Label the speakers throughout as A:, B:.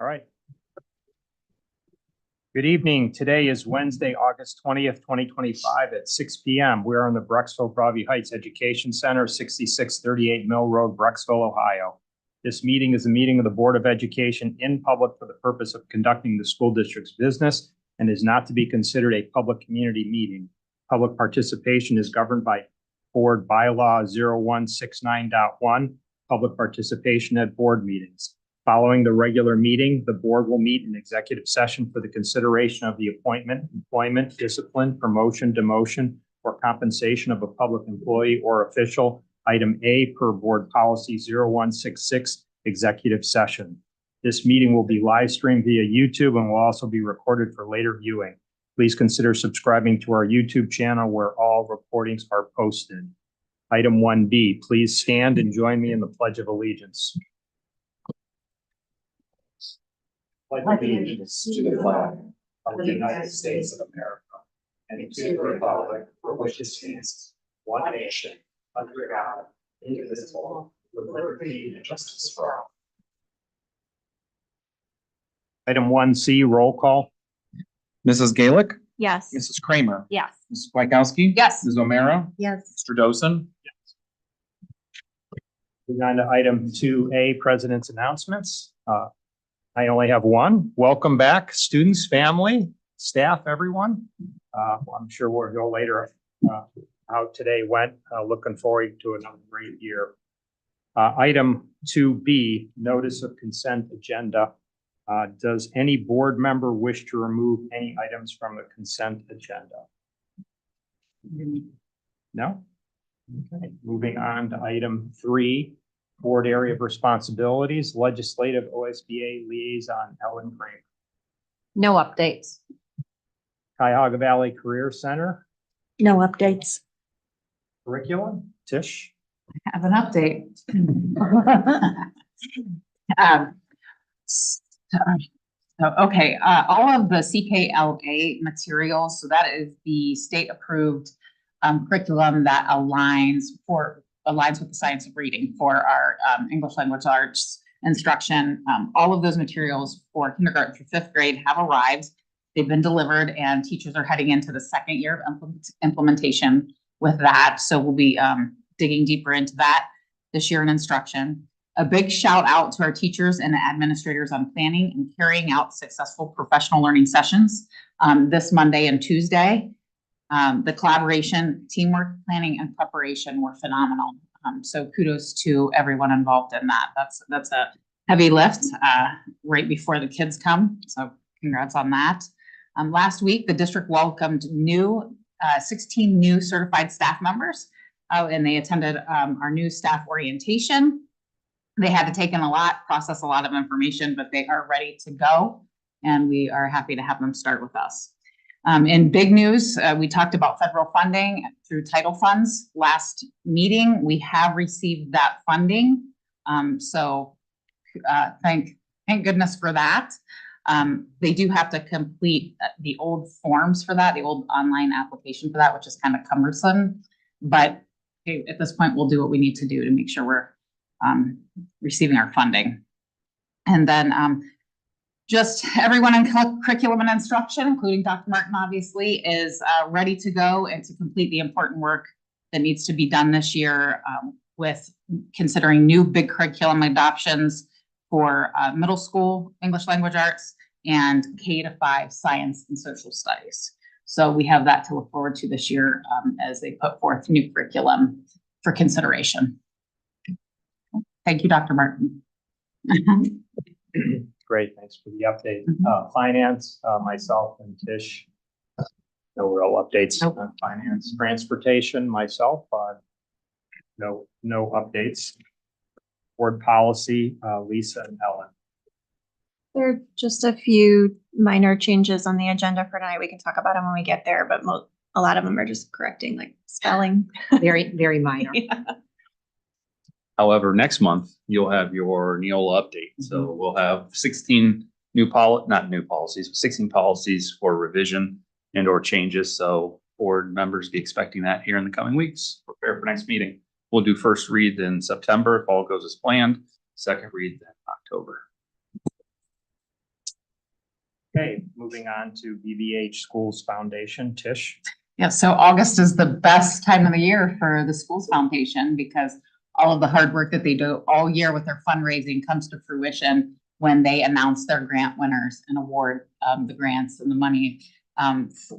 A: All right. Good evening. Today is Wednesday, August 20th, 2025 at 6 p.m. We're in the Brecksville-Broadview Heights Education Center, 6638 Mill Road, Brecksville, Ohio. This meeting is a meeting of the Board of Education in public for the purpose of conducting the school district's business and is not to be considered a public community meeting. Public participation is governed by Board Bylaw 0169.1, public participation at board meetings. Following the regular meeting, the board will meet in executive session for the consideration of the appointment, employment, discipline, promotion, demotion, or compensation of a public employee or official. Item A per board policy 0166, executive session. This meeting will be live streamed via YouTube and will also be recorded for later viewing. Please consider subscribing to our YouTube channel where all recordings are posted. Item 1B, please stand and join me in the Pledge of Allegiance. Pledge allegiance to the flag of the United States of America and to the republic for which it stands, one nation, under God, indivisible, with liberty and justice for all. Item 1C, roll call.
B: Mrs. Gaelick?
C: Yes.
B: Mrs. Kramer?
C: Yes.
B: Mrs. Kwiatkowski?
C: Yes.
B: Ms. O'Mara?
C: Yes.
B: Mr. Dosen?
A: Moving on to item 2A, President's announcements. I only have one. Welcome back, students, family, staff, everyone. I'm sure we'll go later how today went. Looking forward to another great year. Item 2B, notice of consent agenda. Does any board member wish to remove any items from the consent agenda? No? Okay, moving on to item 3, board area of responsibilities, legislative OSBA liaison, Ellen Craig.
C: No updates.
A: Cuyahoga Valley Career Center,
C: No updates.
A: curriculum, Tish.
D: I have an update. Okay, all of the CKLA materials, so that is the state approved curriculum that aligns with the science of reading for our English language arts instruction. All of those materials for kindergarten through 5th grade have arrived. They've been delivered and teachers are heading into the second year of implementation with that. So we'll be digging deeper into that this year in instruction. A big shout out to our teachers and administrators on planning and carrying out successful professional learning sessions this Monday and Tuesday. The collaboration, teamwork, planning, and preparation were phenomenal. So kudos to everyone involved in that. That's a heavy lift right before the kids come. So congrats on that. Last week, the district welcomed 16 new certified staff members, and they attended our new staff orientation. They had to take in a lot, process a lot of information, but they are ready to go, and we are happy to have them start with us. In big news, we talked about federal funding through title funds. Last meeting, we have received that funding. So thank goodness for that. They do have to complete the old forms for that, the old online application for that, which is kind of cumbersome. But at this point, we'll do what we need to do to make sure we're receiving our funding. And then just everyone in curriculum and instruction, including Dr. Martin, obviously, is ready to go and to complete the important work that needs to be done this year with considering new big curriculum adoptions for middle school English language arts and K-5 science and social studies. So we have that to look forward to this year as they put forth new curriculum for consideration. Thank you, Dr. Martin.
A: Great, thanks for the update. Finance, myself and Tish. No real updates on finance. Transportation, myself, no updates. Board policy, Lisa and Ellen.
C: There are just a few minor changes on the agenda for tonight. We can talk about them when we get there, but a lot of them are just correcting like spelling.
E: Very, very minor.
C: Yeah.
B: However, next month, you'll have your Neola update. So we'll have 16 not new policies, but 16 policies for revision and or changes. So board members be expecting that here in the coming weeks. Prepare for next meeting. We'll do first read in September if all goes as planned. Second read in October.
A: Okay, moving on to BBH Schools Foundation, Tish.
D: Yeah, so August is the best time of the year for the Schools Foundation because all of the hard work that they do all year with their fundraising comes to fruition when they announce their grant winners and award the grants and the money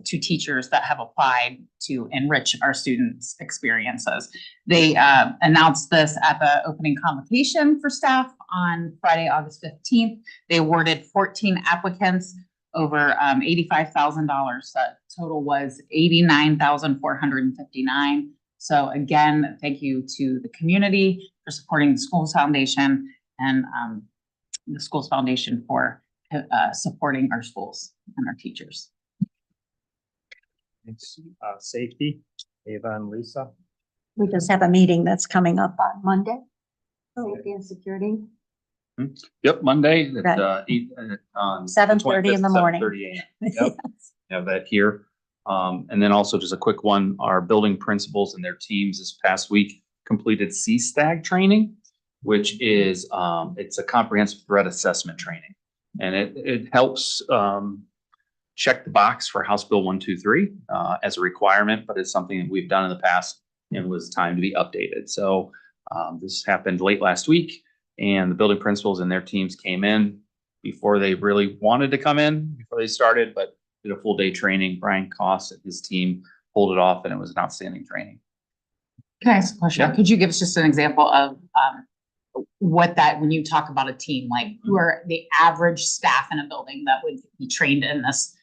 D: to teachers that have applied to enrich our students' experiences. They announced this at the opening convocation for staff on Friday, August 15th. They awarded 14 applicants over $85,000. The total was $89,459. So again, thank you to the community for supporting the Schools Foundation and the Schools Foundation for supporting our schools and our teachers.
A: Thanks. Safety, Ava and Lisa.
E: We just have a meeting that's coming up on Monday. Safety and security.
B: Yep, Monday
E: Right.
B: at
E: 7:30 in the morning.
B: 7:30 a.m. Yep. Have that here. And then also just a quick one, our building principals and their teams this past week completed CSTAG training, which is, it's a comprehensive threat assessment training. And it helps, check the box for House Bill 123, as a requirement, but it's something that we've done in the past and was time to be updated. So, this happened late last week and the building principals and their teams came in before they really wanted to come in, before they started, but did a full day training. Brian Koss and his team pulled it off and it was an outstanding training.
D: Can I ask a question?
B: Yeah.
D: Could you give us just an example of what that, when you talk about a team, like who are the average staff in a building that would be trained in this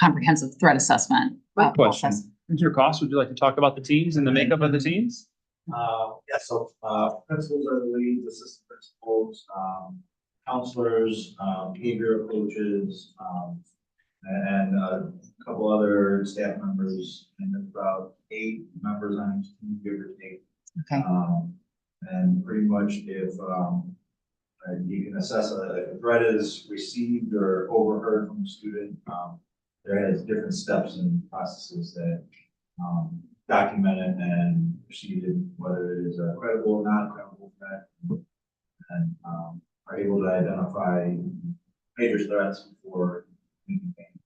D: comprehensive threat assessment?
B: Good question.
D: process?
B: Mr. Koss, would you like to talk about the teams and the makeup of the teams?
F: Yeah, so, principals are the leads, assistant principals, counselors, behavioral coaches, and a couple other staff members, and there's about 8 members on each team, give or take.
D: Okay,
F: And pretty much if, you can assess if a threat is received or overheard from a student, there is different steps and processes that, document it and proceeded, whether it is a credible or not credible threat, and are able to identify major threats before anything.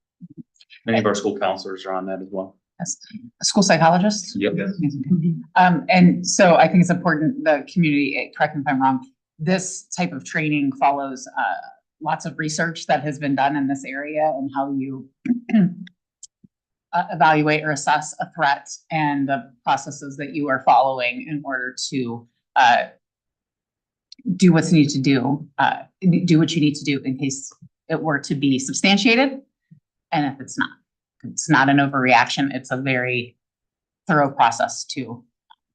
B: Many of our school counselors are on that as well.
D: as a school psychologist?
B: Yep.
D: And so I think it's important, the community, correct me if I'm wrong, this type of training follows lots of research that has been done in this area and how you evaluate or assess a threat and the processes that you are following in order to do what you need to do, do what you need to do in case it were to be substantiated. And if it's not an overreaction, it's a very thorough process to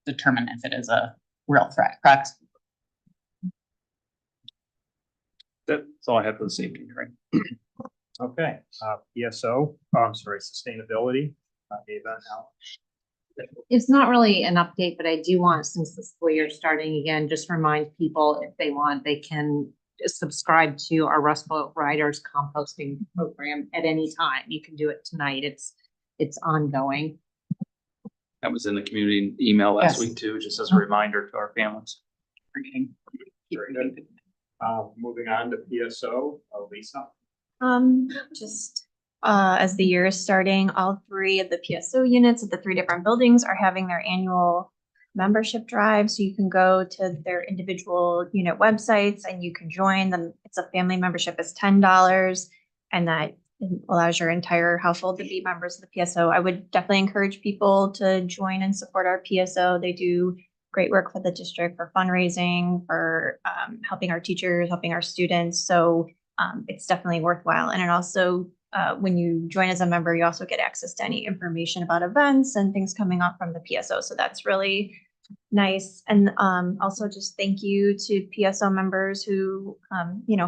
D: determine if it is a real threat, correct?
B: That's all I have for the safety training.
A: Okay, PSO, I'm sorry, sustainability, Ava and Al.
G: It's not really an update, but I do want, since the school year is starting again, just remind people if they want, they can subscribe to our Rust Belt Riders composting program at any time. You can do it tonight. It's ongoing.
B: That was in the community email last
D: Yes.
B: week too, just as a reminder to our families.
A: Very good. Moving on to PSO, Lisa.
C: Just as the year is starting, all 3 of the PSO units at the 3 different buildings are having their annual membership drive. So you can go to their individual unit websites and you can join them. It's a family membership, is $10, and that allows your entire household to be members of the PSO. I would definitely encourage people to join and support our PSO. They do great work for the district, for fundraising, for helping our teachers, helping our students. So it's definitely worthwhile. And it also, when you join as a member, you also get access to any information about events and things coming up from the PSO. So that's really nice. And also just thank you to PSO members who,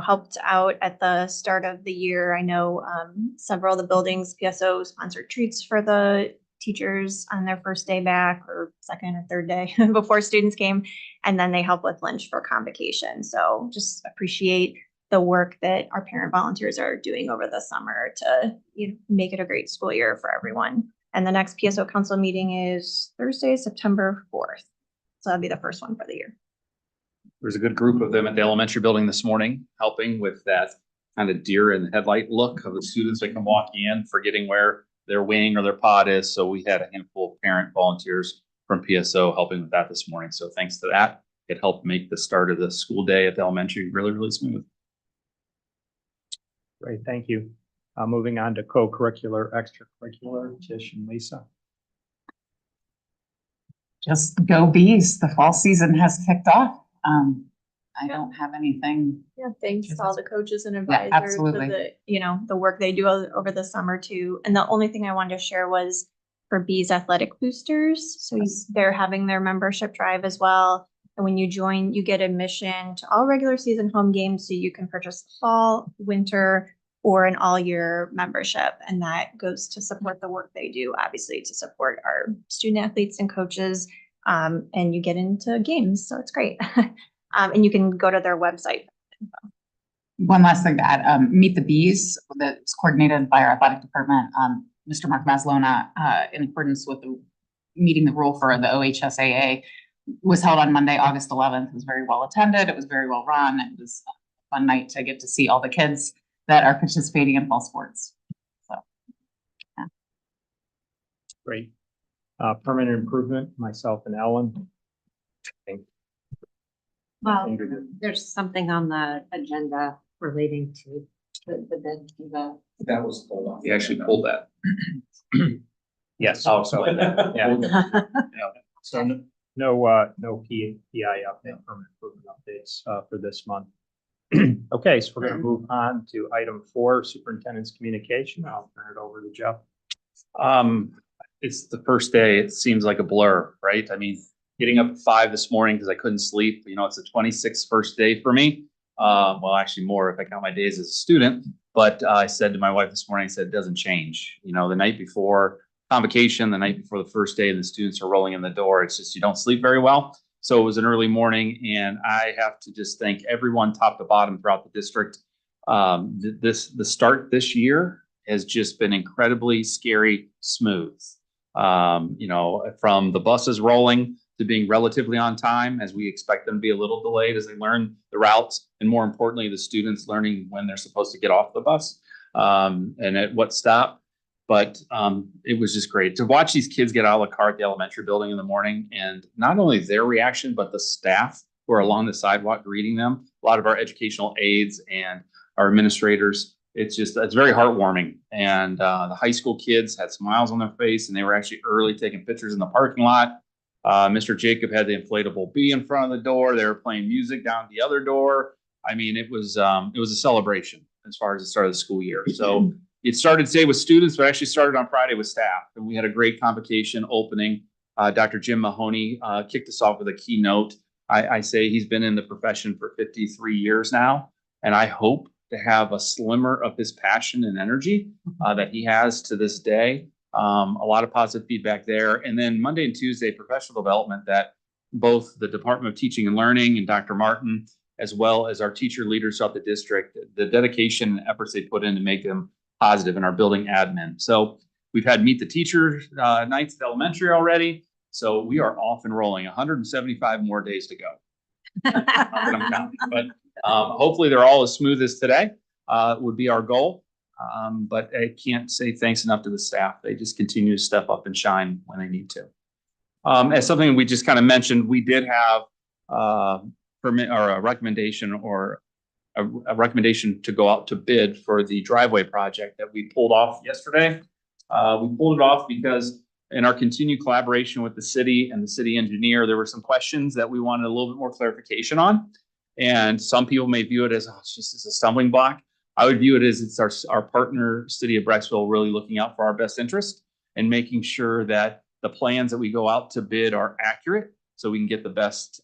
C: helped out at the start of the year. I know several of the buildings, PSO sponsored treats for the teachers on their first day back or second or third day before students came. And then they help with lunch for convocation. So just appreciate the work that our parent volunteers are doing over the summer to make it a great school year for everyone. And the next PSO council meeting is Thursday, September 4th. So that'll be the first one for the year.
B: There's a good group of them at the elementary building this morning, helping with that kind of deer in the headlight look of the students that come walking in, forgetting where their wing or their pod is. So we had a handful of parent volunteers from PSO helping with that this morning. So thanks to that, it helped make the start of the school day at the elementary really, really smooth.
A: Great, thank you. Moving on to co-curricular, extracurricular, Tish and Lisa.
D: Just go bees. The fall season has kicked off. I don't have anything.
C: Yeah, thanks to all the coaches and
D: Yeah,
C: advisors for
D: absolutely.
C: the work they do over the summer too. And the only thing I wanted to share was for Bees Athletic Boosters. So they're having their membership drive as well. And when you join, you get admission to all regular season home games. So you can purchase fall, winter, or an all year membership. And that goes to support the work they do, obviously to support our student athletes and coaches. And you get into games. So it's great. And you can go to their website.
D: One last thing to add, Meet the Bees, that's coordinated by our athletic department. Mr. Mark Maslona, in accordance with meeting the rule for the OHSAA, was held on Monday, August 11th. It was very well attended. It was very well run. It was a fun night to get to see all the kids that are participating in fall sports. So, yeah.
A: Great. Permanent improvement, myself and Ellen.
G: Well, there's something on the agenda relating to the
B: That was pulled off. He actually pulled that.
A: Yes.
B: I'll
A: So,
B: explain that.
A: yeah. So no PI update, permanent improvement updates for this month. Okay, so we're going to move on to item 4, superintendent's communication. I'll turn it over to Jeff.
B: It's the first day. It seems like a blur, right? I mean, getting up at 5 this morning because I couldn't sleep. You know, it's the 26th first day for me. Well, actually more if I count my days as a student. But I said to my wife this morning, I said, it doesn't change. You know, the night before convocation, the night before the first day, and the students are rolling in the door. It's just you don't sleep very well. So it was an early morning, and I have to just thank everyone top to bottom throughout the district. The start this year has just been incredibly scary smooth. You know, from the buses rolling to being relatively on time, as we expect them to be a little delayed as they learn the routes, and more importantly, the students learning when they're supposed to get off the bus and at what stop. But it was just great to watch these kids get out of the car at the elementary building in the morning, and not only their reaction, but the staff who are along the sidewalk greeting them. A lot of our educational aides and our administrators. It's very heartwarming. And the high school kids had smiles on their face, and they were actually early taking pictures in the parking lot. Mr. Jacob had the inflatable bee in front of the door. They were playing music down the other door. I mean, it was a celebration as far as the start of the school year. So it started today with students, but actually started on Friday with staff. And we had a great convocation opening. Dr. Jim Mahoney kicked us off with a keynote. I say he's been in the profession for 53 years now, and I hope to have a slimmer of his passion and energy that he has to this day. A lot of positive feedback there. And then Monday and Tuesday, professional development that both the Department of Teaching and Learning and Dr. Martin, as well as our teacher leaders throughout the district, the dedication and efforts they put in to make them positive in our building admin. So we've had Meet the Teacher nights at elementary already. So we are off and rolling, 175 more days to go. But hopefully they're all as smooth as today would be our goal. But I can't say thanks enough to the staff. They just continue to step up and shine when they need to. As something we just kind of mentioned, we did have a recommendation to go out to bid for the driveway project that we pulled off yesterday. We pulled it off because in our continued collaboration with the city and the city engineer, there were some questions that we wanted a little bit more clarification on. And some people may view it as it's just as a stumbling block. I would view it as it's our partner, City of Brecksville, really looking out for our best interest and making sure that the plans that we go out to bid are accurate, so we can get the best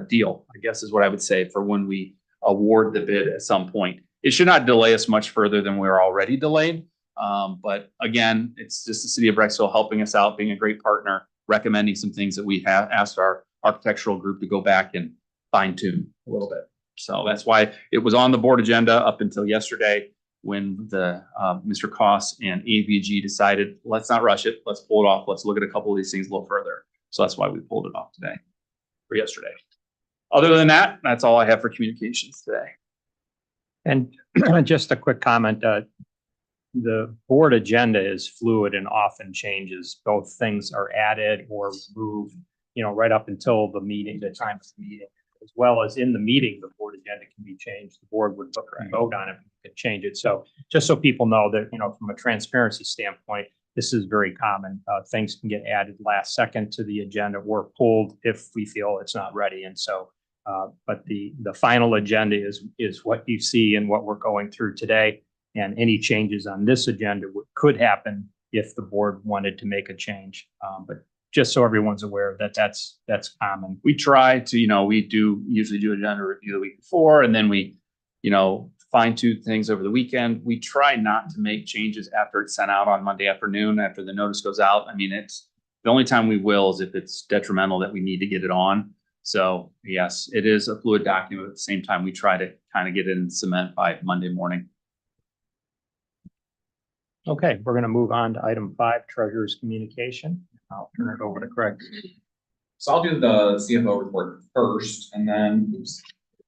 B: deal, I guess is what I would say, for when we award the bid at some point. It should not delay us much further than we're already delayed. But again, it's just the City of Brecksville helping us out, being a great partner, recommending some things that we have asked our architectural group to go back and fine tune a little bit. So that's why it was on the board agenda up until yesterday when the Mr. Koss and AVG decided, let's not rush it. Let's pull it off. Let's look at a couple of these things a little further. So that's why we pulled it off today or yesterday. Other than that, that's all I have for communications today.
A: And just a quick comment, the board agenda is fluid and often changes. Both things are added or removed, right up until the meeting, the time of the meeting, as well as in the meeting, the board agenda can be changed. The board would vote on it and change it. So just so people know that, from a transparency standpoint, this is very common. Things can get added last second to the agenda or pulled if we feel it's not ready. And so, but the final agenda is what you see and what we're going through today. And any changes on this agenda could happen if the board wanted to make a change. But just so everyone's aware that that's common.
B: We try to, we do usually do agenda review the week before, and then we, fine tune things over the weekend. We try not to make changes after it's sent out on Monday afternoon, after the notice goes out. I mean, it's the only time we will is if it's detrimental that we need to get it on. So yes, it is a fluid document. At the same time, we try to kind of get it in cement by Monday morning.
A: Okay, we're going to move on to item 5, treasurer's communication. I'll turn it over to Craig.
H: So I'll do the CFO report first, and then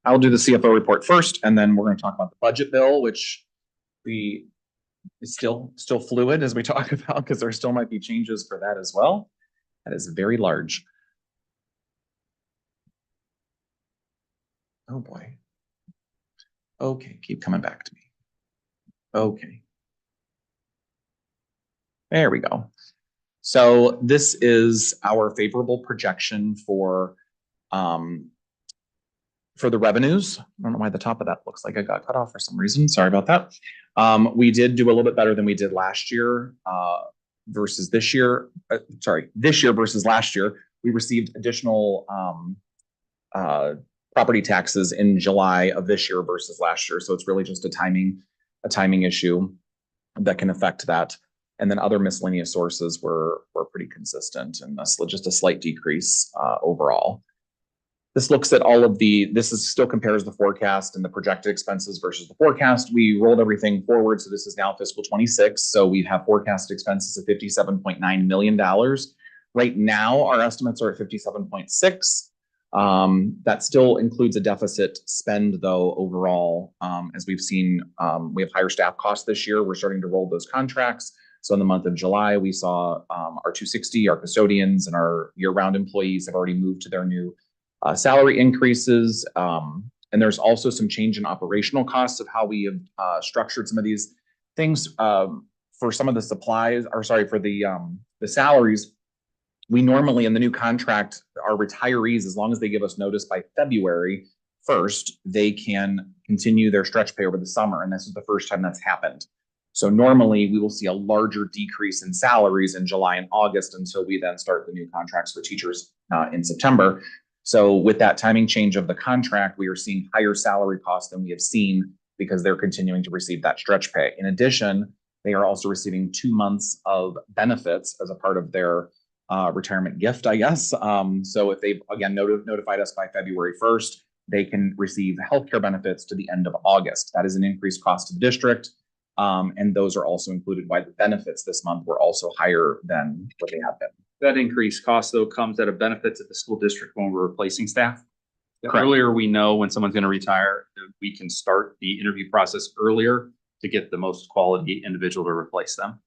H: I'll do the CFO report first, and then we're going to talk about the budget bill, which is still fluid as we talk about, because there still might be changes for that as well. That is very large. Oh boy. Okay, keep coming back to me. Okay. There we go. So this is our favorable projection for the revenues. I don't know why the top of that looks like it got cut off for some reason. Sorry about that. We did do a little bit better than we did last year versus this year. This year versus last year. We received additional property taxes in July of this year versus last year. So it's really just a timing issue that can affect that. And then other miscellaneous sources were pretty consistent, and just a slight decrease overall. This looks at all of still compares the forecast and the projected expenses versus the forecast. We rolled everything forward, so this is now fiscal 26. So we have forecast expenses of $57.9 million. Right now, our estimates are at 57.6. That still includes a deficit spend, though, overall. As we've seen, we have higher staff costs this year. We're starting to roll those contracts. So in the month of July, we saw our 260, our custodians, and our year-round employees have already moved to their new salary increases. And there's also some change in operational costs of how we have structured some of these things. For some of the supplies, or sorry, for the salaries, we normally in the new contract, our retirees, as long as they give us notice by February 1st, they can continue their stretch pay over the summer. And this is the first time that's happened. So normally we will see a larger decrease in salaries in July and August until we then start the new contracts for teachers in September. So with that timing change of the contract, we are seeing higher salary costs than we have seen because they're continuing to receive that stretch pay. In addition, they are also receiving 2 months of benefits as a part of their retirement gift, I guess. So if they've, again, notified us by February 1st, they can receive healthcare benefits to the end of August. That is an increased cost to the district. And those are also included why the benefits this month were also higher than what they have been.
B: That increased cost, though, comes out of benefits at the school district when we're replacing staff. The
H: Correct.
B: earlier we know when someone's going to retire, we can start the interview process earlier to get the most quality individual to replace them.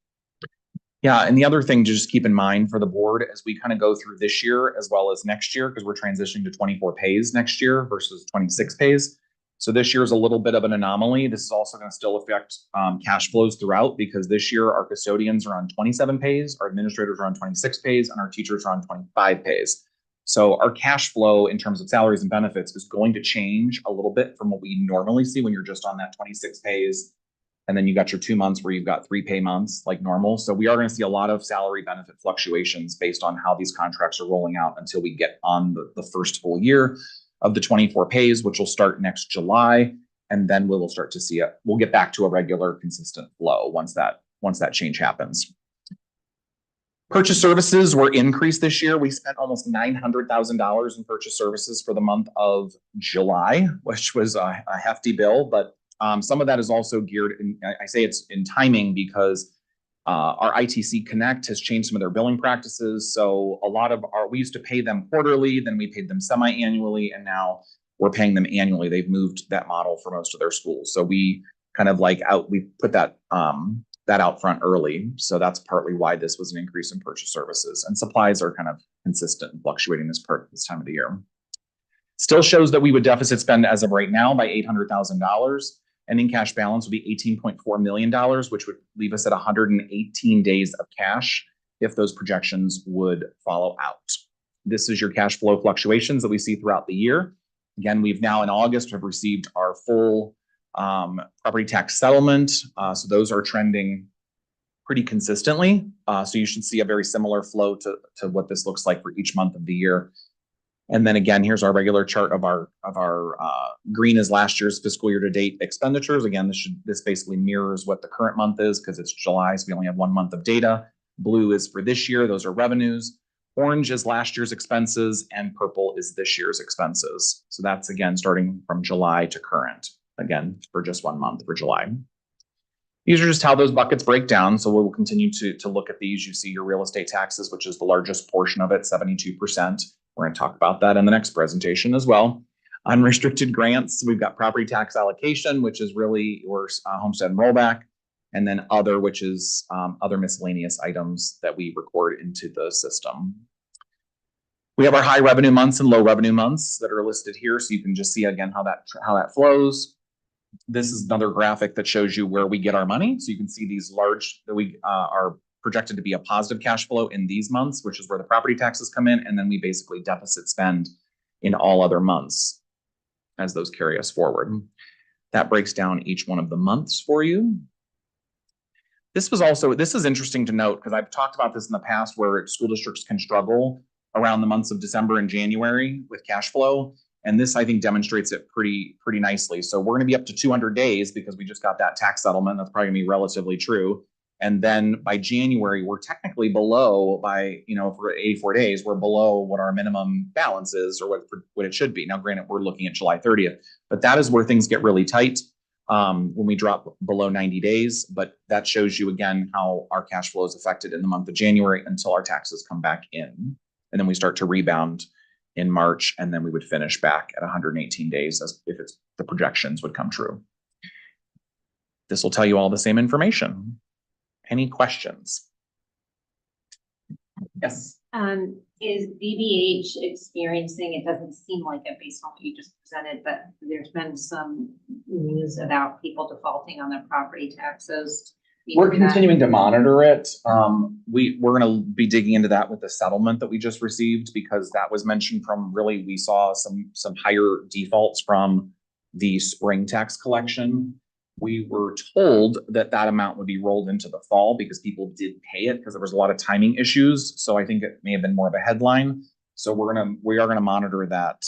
H: Yeah, and the other thing to just keep in mind for the board as we kind of go through this year as well as next year, because we're transitioning to 24 pays next year versus 26 pays. So this year is a little bit of an anomaly. This is also going to still affect cash flows throughout, because this year our custodians are on 27 pays, our administrators are on 26 pays, and our teachers are on 25 pays. So our cash flow in terms of salaries and benefits is going to change a little bit from what we normally see when you're just on that 26 pays. And then you got your 2 months where you've got 3 pay months like normal. So we are going to see a lot of salary benefit fluctuations based on how these contracts are rolling out until we get on the first full year of the 24 pays, which will start next July. And then we will start to see it. We'll get back to a regular consistent flow once that change happens. Purchase services were increased this year. We spent almost $900,000 in purchase services for the month of July, which was a hefty bill, but some of that is also geared, and I say it's in timing because our ITC Connect has changed some of their billing practices. So a lot of we used to pay them quarterly, then we paid them semi-annually, and now we're paying them annually. They've moved that model for most of their schools. So we kind of we put that out front early. So that's partly why this was an increase in purchase services, and supplies are kind of consistent and fluctuating this time of the year. Still shows that we would deficit spend as of right now by $800,000. Ending cash balance would be $18.4 million, which would leave us at 118 days of cash if those projections would follow out. This is your cash flow fluctuations that we see throughout the year. Again, we've now in August have received our full property tax settlement. So those are trending pretty consistently. So you should see a very similar flow to what this looks like for each month of the year. And then again, here's our regular chart of our green is last year's fiscal year to date expenditures. Again, this basically mirrors what the current month is because it's July, so we only have 1 month of data. Blue is for this year, those are revenues. Orange is last year's expenses, and purple is this year's expenses. So that's again starting from July to current, again for just 1 month for July. These are just how those buckets break down. So we'll continue to look at these. You see your real estate taxes, which is the largest portion of it, 72%. We're going to talk about that in the next presentation as well. Unrestricted grants, we've got property tax allocation, which is really your homestead and rollback, and then other, which is other miscellaneous items that we record into the system. We have our high revenue months and low revenue months that are listed here, so you can just see again how that flows. This is another graphic that shows you where we get our money. So you can see these large that we are projected to be a positive cash flow in these months, which is where the property taxes come in, and then we basically deficit spend in all other months as those carry us forward. That breaks down each one of the months for you. This is interesting to note because I've talked about this in the past where school districts can struggle around the months of December and January with cash flow. And this, I think, demonstrates it pretty nicely. So we're going to be up to 200 days because we just got that tax settlement. That's probably going to be relatively true. And then by January, we're technically below for 84 days, we're below what our minimum balance is or what it should be. Now, granted, we're looking at July 30th, but that is where things get really tight when we drop below 90 days. But that shows you again how our cash flow is affected in the month of January until our taxes come back in. And then we start to rebound in March, and then we would finish back at 118 days as if the projections would come true. This will tell you all the same information. Any questions? Yes.
G: Is BBH experiencing, it doesn't seem like it based on what you just presented, but there's been some news about people defaulting on their property taxes.
H: We're continuing to monitor it. We're going to be digging into that with the settlement that we just received because that was mentioned from we saw some higher defaults from the spring tax collection. We were told that amount would be rolled into the fall because people did pay it because there was a lot of timing issues. So I think it may have been more of a headline. So we are gonna monitor that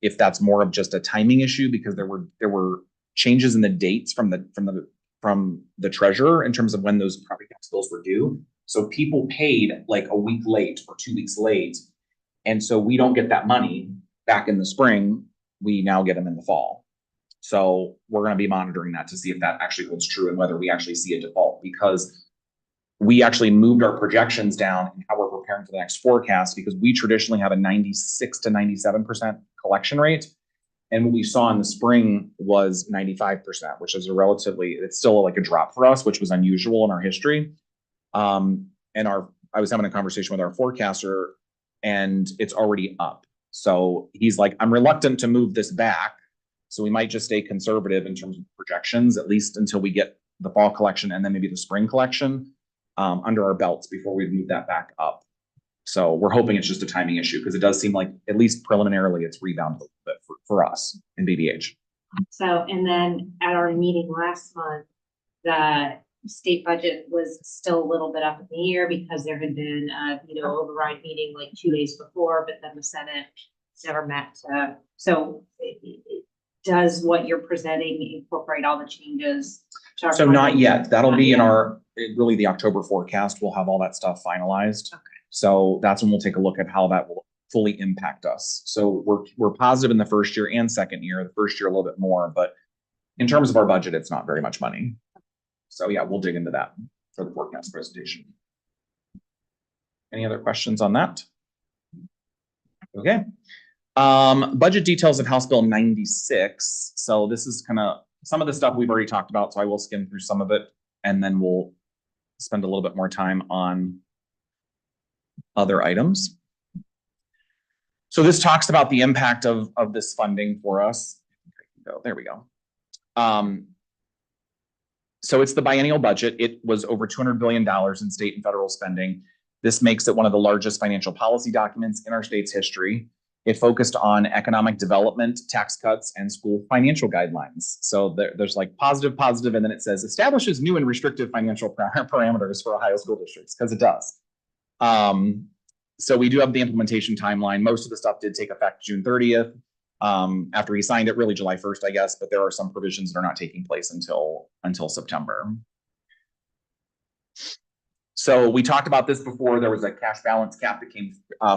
H: if that's more of just a timing issue because there were changes in the dates from the treasurer in terms of when those property tax bills were due. So people paid like a week late or 2 weeks late, and so we don't get that money back in the spring. We now get them in the fall. So we're going to be monitoring that to see if that actually holds true and whether we actually see a default because we actually moved our projections down and how we're preparing for the next forecast because we traditionally have a 96 to 97% collection rate. And what we saw in the spring was 95%, which is it's still like a drop for us, which was unusual in our history. I was having a conversation with our forecaster and it's already up. So he's like, I'm reluctant to move this back. So we might just stay conservative in terms of projections, at least until we get the fall collection and then maybe the spring collection under our belts before we move that back up. So we're hoping it's just a timing issue because it does seem like, at least preliminarily, it's rebounded a little bit for us in BBH.
G: So, and then at our meeting last month, the state budget was still a little bit up in the air because there had been a override meeting like 2 days before, but then the Senate never met. So does what you're presenting incorporate all the changes?
H: So not yet. That'll be in really the October forecast. We'll have all that stuff finalized.
G: Okay.
H: So that's when we'll take a look at how that will fully impact us. So we're positive in the first year and second year. The first year a little bit more, but in terms of our budget, it's not very much money. So yeah, we'll dig into that for the forecast presentation. Any other questions on that? Okay. Budget details of House Bill 96. So this is kind of some of the stuff we've already talked about, so I will skim through some of it and then we'll spend a little bit more time on other items. So this talks about the impact of this funding for us. There we go. So it's the biennial budget. It was over $200 billion in state and federal spending. This makes it one of the largest financial policy documents in our state's history. It focused on economic development, tax cuts, and school financial guidelines. So there's like positive, and then it says establishes new and restrictive financial parameters for Ohio school districts, because it does. So we do have the implementation timeline. Most of the stuff did take effect June 30th. After he signed it, really July 1st, I guess, but there are some provisions that are not taking place until September. So we talked about this before. There was a cash balance cap that came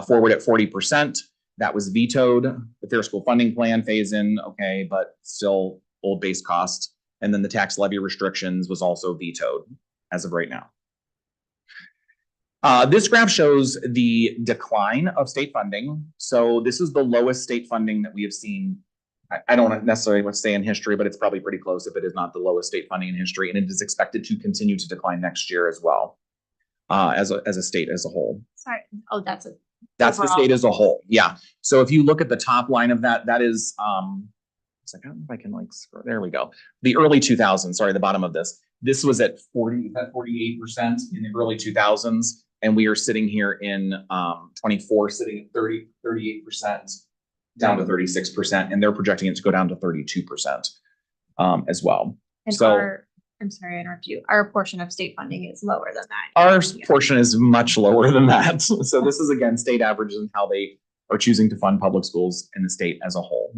H: forward at 40%. That was vetoed. The Fair School Funding Plan phase in, okay, but still old base cost. And then the tax levy restrictions was also vetoed as of right now. This graph shows the decline of state funding. So this is the lowest state funding that we have seen. I don't necessarily want to say in history, but it's probably pretty close if it is not the lowest state funding in history. And it is expected to continue to decline next year as well, as a state as a whole.
C: Sorry. Oh, that's
H: the state as a whole. Yeah. So if you look at the top line of that, that is, it's like, I don't know if I can like scroll. There we go. The early 2000s, sorry, the bottom of this. This was at 48% in the early 2000s. And we are sitting here in 24, sitting at 38%, down to 36%. And they're projecting it to go down to 32% as well.
C: And
H: so
C: I'm sorry, I interrupt you. Our portion of state funding is lower than that.
H: our portion is much lower than that. So this is, again, state averages and how they are choosing to fund public schools in the state as a whole.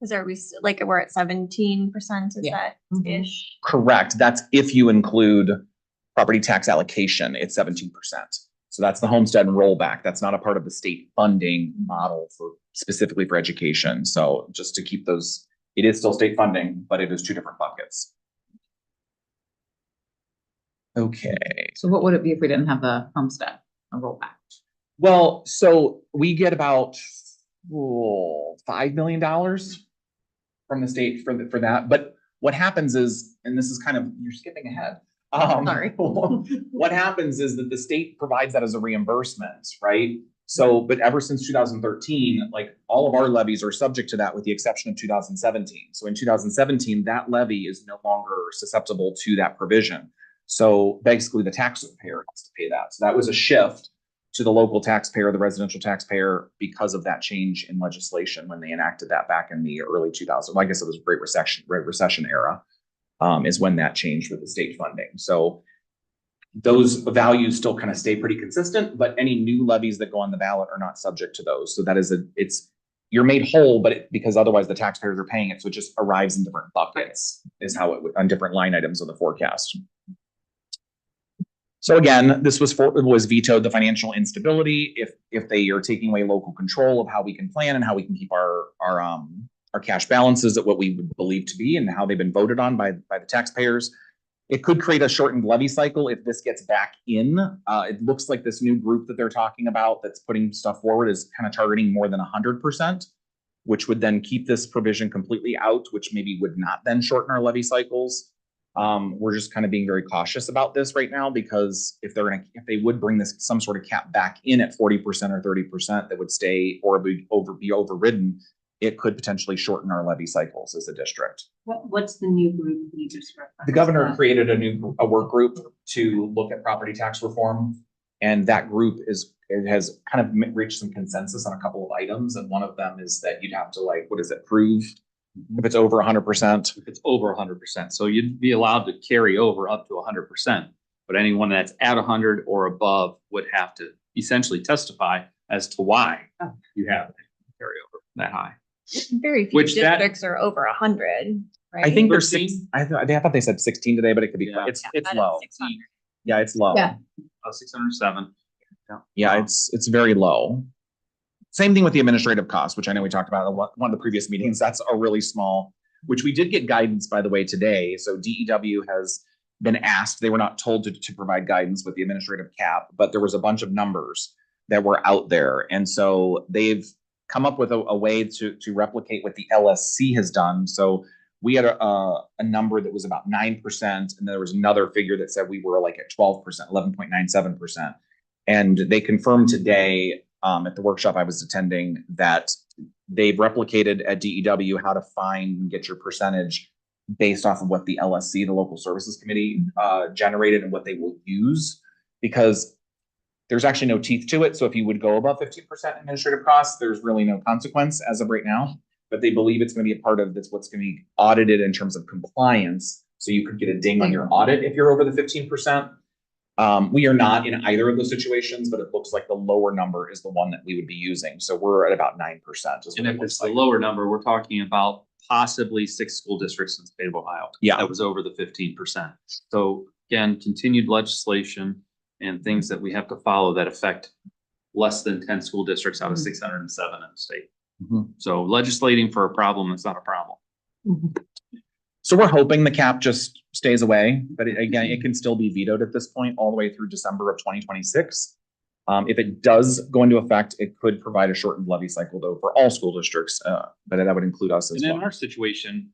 C: Is there, like, we're at 17%, is
D: Yeah.
C: that ish?
H: Correct. That's if you include property tax allocation, it's 17%. So that's the homestead and rollback. That's not a part of the state funding model for specifically for education. So just to keep those, it is still state funding, but it is two different buckets. Okay.
D: So what would it be if we didn't have the homestead and rollback?
H: Well, so we get about $5 million from the state for that. But what happens is, and this is kind of, you're skipping ahead.
D: Sorry.
H: What happens is that the state provides that as a reimbursement, right? So, but ever since 2013, like all of our levies are subject to that with the exception of 2017. So in 2017, that levy is no longer susceptible to that provision. So basically the taxpayer has to pay that. So that was a shift to the local taxpayer, the residential taxpayer, because of that change in legislation when they enacted that back in the early 2000s. Well, I guess it was Great Recession era. Is when that changed with the state funding. So those values still kind of stay pretty consistent, but any new levies that go on the ballot are not subject to those. So that is you're made whole, but because otherwise the taxpayers are paying it. So it just arrives in different buckets is how it would on different line items of the forecast. So again, this was vetoed, the financial instability. If they are taking away local control of how we can plan and how we can keep our cash balances at what we would believe to be and how they've been voted on by the taxpayers. It could create a shortened levy cycle if this gets back in. It looks like this new group that they're talking about that's putting stuff forward is kind of targeting more than 100%, which would then keep this provision completely out, which maybe would not then shorten our levy cycles. We're just kind of being very cautious about this right now because if they would bring this some sort of cap back in at 40% or 30% that would stay or be overridden, it could potentially shorten our levy cycles as a district.
G: What's the new group you just referenced?
H: The governor created a work group to look at property tax reform. And that group has kind of reached some consensus on a couple of items. And one of them is that you'd have to prove if it's over 100%.
B: If it's over 100%. So you'd be allowed to carry over up to 100%, but anyone that's at 100 or above would have to essentially testify as to why you have to carry over that high.
C: Very few districts are over 100, right?
H: I think
B: there's
H: there's I thought they said 16 today, but it could be, it's low. Yeah, it's low.
C: Yeah.
B: 607.
H: Yeah, it's very low. Same thing with the administrative costs, which I know we talked about in one of the previous meetings. That's a really small, which we did get guidance, by the way, today. So DEW has been asked, they were not told to provide guidance with the administrative cap, but there was a bunch of numbers that were out there. And so they've come up with a way to replicate what the LSC has done. So we had a number that was about 9%, and there was another figure that said we were like at 12%, 11.97%. And they confirmed today at the workshop I was attending that they've replicated at DEW how to find and get your percentage based off of what the LSC, the Local Services Committee, generated and what they will use, because there's actually no teeth to it. So if you would go above 15% administrative costs, there's really no consequence as of right now. But they believe it's going to be a part of this, what's going to be audited in terms of compliance. So you could get a ding on your audit if you're over the 15%. We are not in either of those situations, but it looks like the lower number is the one that we would be using. So we're at about 9%.
B: And if it's the lower number, we're talking about possibly 6 school districts in the state of Ohio.
H: Yeah.
B: That was over the 15%. So again, continued legislation and things that we have to follow that affect less than 10 school districts out of 607 in the state. So legislating for a problem is not a problem.
H: So we're hoping the cap just stays away, but again, it can still be vetoed at this point all the way through December of 2026. If it does go into effect, it could provide a shortened levy cycle though for all school districts, but that would include us as
B: And
H: well.
B: in our situation,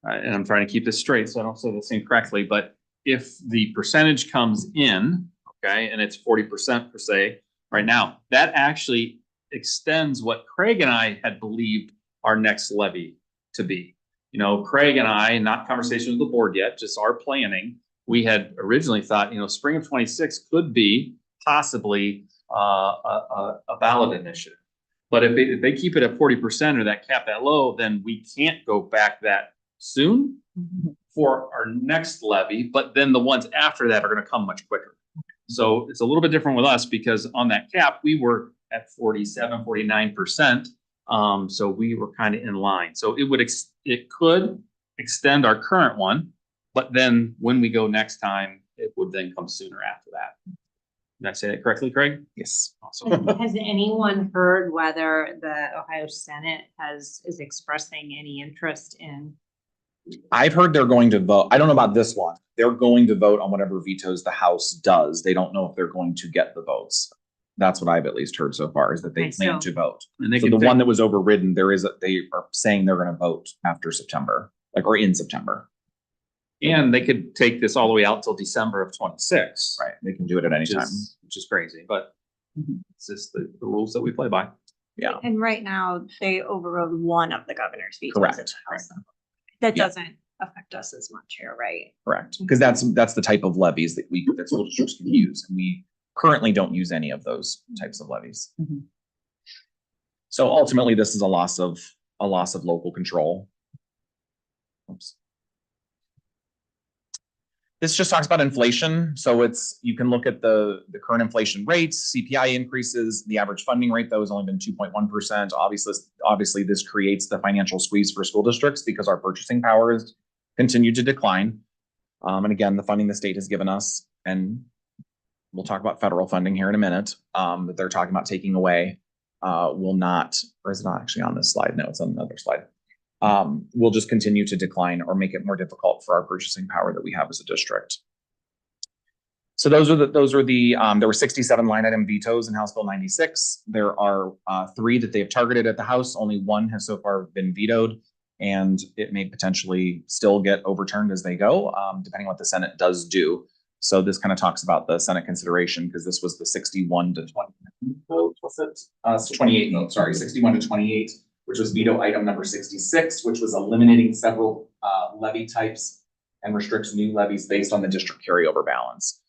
B: and I'm trying to keep this straight so I don't say this incorrectly, but if the percentage comes in, okay, and it's 40% per se, right now, that actually extends what Craig and I had believed our next levy to be. You know, Craig and I, not conversations with the board yet, just our planning, we had originally thought, you know, spring of 26 could be possibly a ballot initiative. But if they keep it at 40% or that cap that low, then we can't go back that soon for our next levy, but then the ones after that are going to come much quicker. So it's a little bit different with us because on that cap, we were at 47, 49%. So we were kind of in line. So it could extend our current one, but then when we go next time, it would then come sooner after that. Did I say that correctly, Craig?
H: Yes.
B: Awesome.
G: Has anyone heard whether the Ohio Senate is expressing any interest in?
H: I've heard they're going to vote. I don't know about this one. They're going to vote on whatever vetoes the House does. They don't know if they're going to get the votes. That's what I've at least heard so far, is that they
G: Okay,
H: plan
G: so-
H: to vote.
B: And they
H: So
B: can
H: the
B: pick-
H: one that was overridden, they are saying they're going to vote after September, or in September.
B: and they could take this all the way out till December of 26.
H: Right. They can do it at any time.
B: Which is crazy, but it's just the rules that we play by.
H: Yeah.
C: And right now, they overrode one of the governor's vetoes.
H: Correct.
C: in the House. That
H: Yeah.
C: doesn't affect us as much here, right?
H: Correct. Because that's the type of levies that school districts can use. And we currently don't use any of those types of levies.
D: Mhm.
H: So ultimately, this is a loss of local control. Oops. This just talks about inflation. So you can look at the current inflation rates, CPI increases, the average funding rate, though, has only been 2.1%. Obviously, this creates the financial squeeze for school districts because our purchasing power has continued to decline. And again, the funding the state has given us, and we'll talk about federal funding here in a minute, that they're talking about taking away, will not, or is it not actually on this slide? No, it's on another slide. Will just continue to decline or make it more difficult for our purchasing power that we have as a district. So those are the there were 67 line item vetoes in House Bill 96. There are 3 that they've targeted at the House. Only 1 has so far been vetoed, and it may potentially still get overturned as they go, depending on what the Senate does do. So this kind of talks about the Senate consideration, because this was the 61 to 20 vote, was it? 28 vote, sorry, 61 to 28, which was veto item number 66, which was eliminating several levy types and restricts new levies based on the district carryover balance.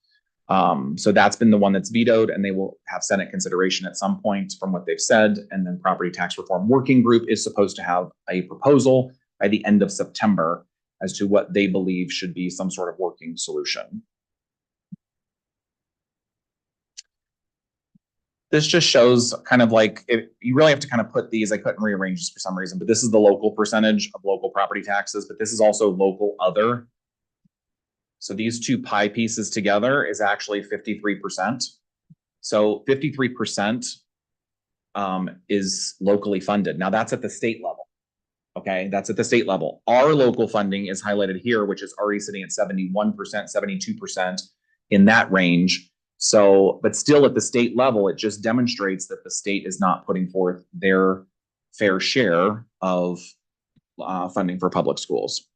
H: So that's been the one that's vetoed, and they will have Senate consideration at some point from what they've said. And then Property Tax Reform Working Group is supposed to have a proposal by the end of September as to what they believe should be some sort of working solution. This just shows kind of like, you really have to kind of put these, I couldn't rearrange this for some reason, but this is the local percentage of local property taxes, but this is also local other. So these 2 pie pieces together is actually 53%. So 53% is locally funded. Now that's at the state level. Okay, that's at the state level. Our local funding is highlighted here, which is already sitting at 71%, 72% in that range. So, but still at the state level, it just demonstrates that the state is not putting forth their fair share of funding for public schools.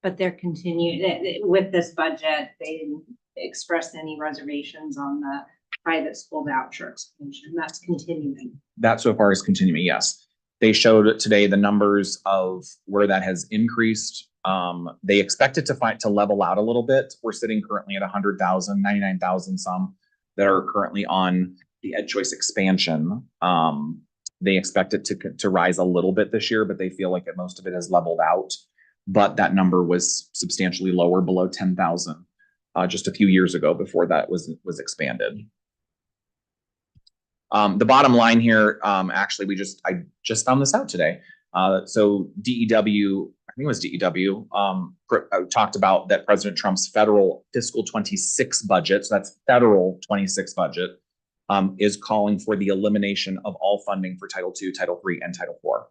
G: But they're continued, with this budget, they didn't express any reservations on the private school voucher expansion. That's continuing.
H: That so far is continuing, yes. They showed today the numbers of where that has increased. They expect it to level out a little bit. We're sitting currently at 100,000, 99,000 some that are currently on the Ed Choice expansion. They expect it to rise a little bit this year, but they feel like most of it has leveled out. But that number was substantially lower, below 10,000, just a few years ago before that was expanded. The bottom line here, actually, I just found this out today. So DEW, I think it was DEW, talked about that President Trump's federal fiscal 26 budget, so that's federal 26 budget, is calling for the elimination of all funding for Title II, Title III, and Title IV.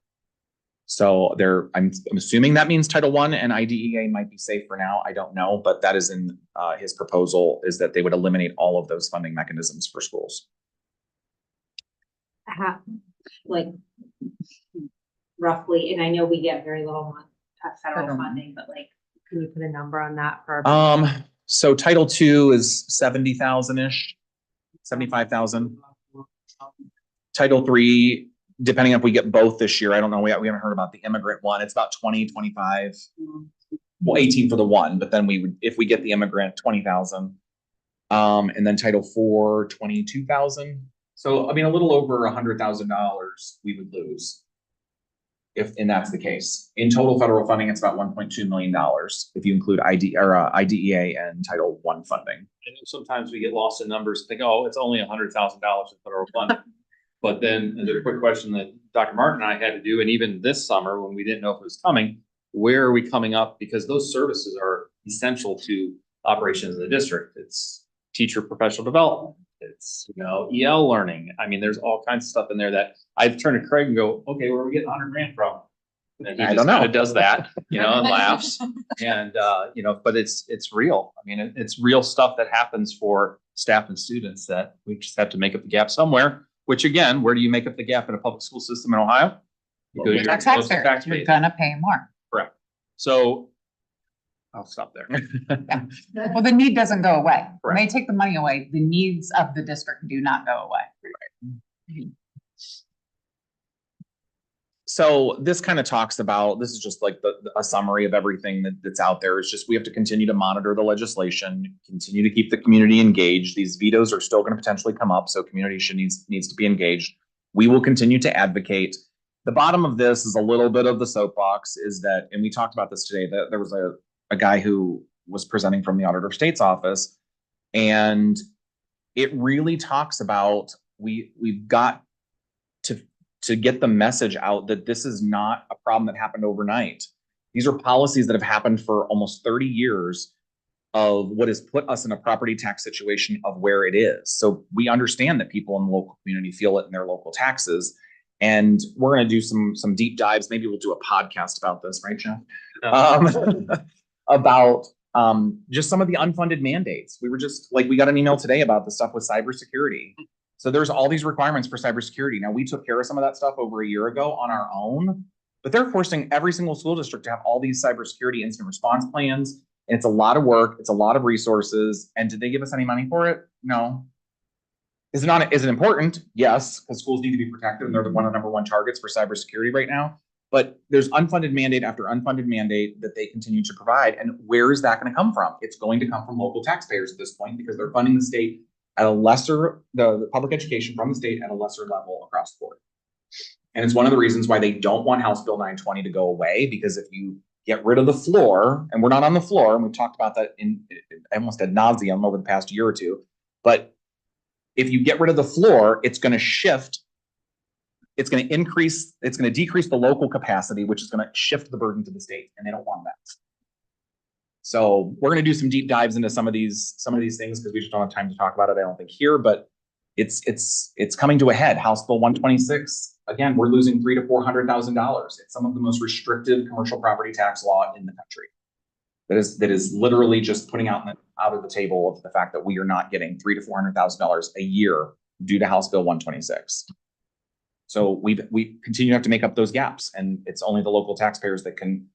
H: So I'm assuming that means Title I and IDEA might be safe for now. I don't know, but that is in his proposal, is that they would eliminate all of those funding mechanisms for schools.
G: Like roughly, and I know we get very little federal funding, but like, can you put a number on that for?
H: So Title II is 70,000-ish, 75,000. Title III, depending on if we get both this year, I don't know. We haven't heard about the immigrant one. It's about 20, 25. Well, 18 for the one, but then if we get the immigrant, 20,000. And then Title IV, 22,000. So, I mean, a little over $100,000 we would lose and that's the case. In total federal funding, it's about $1.2 million if you include IDEA and Title I funding.
B: I know sometimes we get lost in numbers and think, oh, it's only $100,000 in federal funding. But then there's a quick question that Dr. Martin and I had to do, and even this summer when we didn't know if it was coming, where are we coming up? Because those services are essential to operations in the district. It's teacher professional development. It's, EL learning. I mean, there's all kinds of stuff in there that I've turned to Craig and go, okay, where are we getting 100 grand from? And he just kind of does that, and laughs. And, but it's real. I mean, it's real stuff that happens for staff and students that we just have to make up the gap somewhere, which again, where do you make up the gap in a public school system in Ohio?
D: Because you're taxpayers, you're gonna pay more.
B: Correct. So I'll stop there.
D: Yeah. Well, the need doesn't go away. When
B: Correct.
D: they take the money away, the needs of the district do not go away.
B: Right.
H: So this kind of talks about, this is just like a summary of everything that's out there. It's just, we have to continue to monitor the legislation, continue to keep the community engaged. These vetoes are still going to potentially come up, so community needs to be engaged. We will continue to advocate. The bottom of this is a little bit of the soapbox, is that, and we talked about this today, that there was a guy who was presenting from the Auditor of State's office, and it really talks about, we've got to get the message out that this is not a problem that happened overnight. These are policies that have happened for almost 30 years of what has put us in a property tax situation of where it is. So we understand that people in the local community feel it in their local taxes. And we're going to do some deep dives. Maybe we'll do a podcast about this, right, Jeff? About just some of the unfunded mandates. We got an email today about the stuff with cybersecurity. So there's all these requirements for cybersecurity. Now, we took care of some of that stuff over a year ago on our own, but they're forcing every single school district to have all these cybersecurity incident response plans. And it's a lot of work. It's a lot of resources. And did they give us any money for it? No. Is it important? Yes, because schools need to be protected, and they're one of the #1 targets for cybersecurity right now. But there's unfunded mandate after unfunded mandate that they continue to provide. And where is that going to come from? It's going to come from local taxpayers at this point, because they're funding the state at a lesser, the public education from the state at a lesser level across the board. And it's one of the reasons why they don't want House Bill 920 to go away, because if you get rid of the floor, and we're not on the floor, and we've talked about that in almost ad nauseum over the past year or two, but if you get rid of the floor, it's going to shift, it's going to increase, it's going to decrease the local capacity, which is going to shift the burden to the state, and they don't want that. So we're going to do some deep dives into some of these things, because we just don't have time to talk about it, I don't think, here, but it's coming to a head. House Bill 126, again, we're losing $300,000 to $400,000. It's some of the most restrictive commercial property tax law in the country. That is literally just putting out of the table of the fact that we are not getting $300,000 to $400,000 a year due to House Bill 126. So we continue to have to make up those gaps, and it's only the local taxpayers that can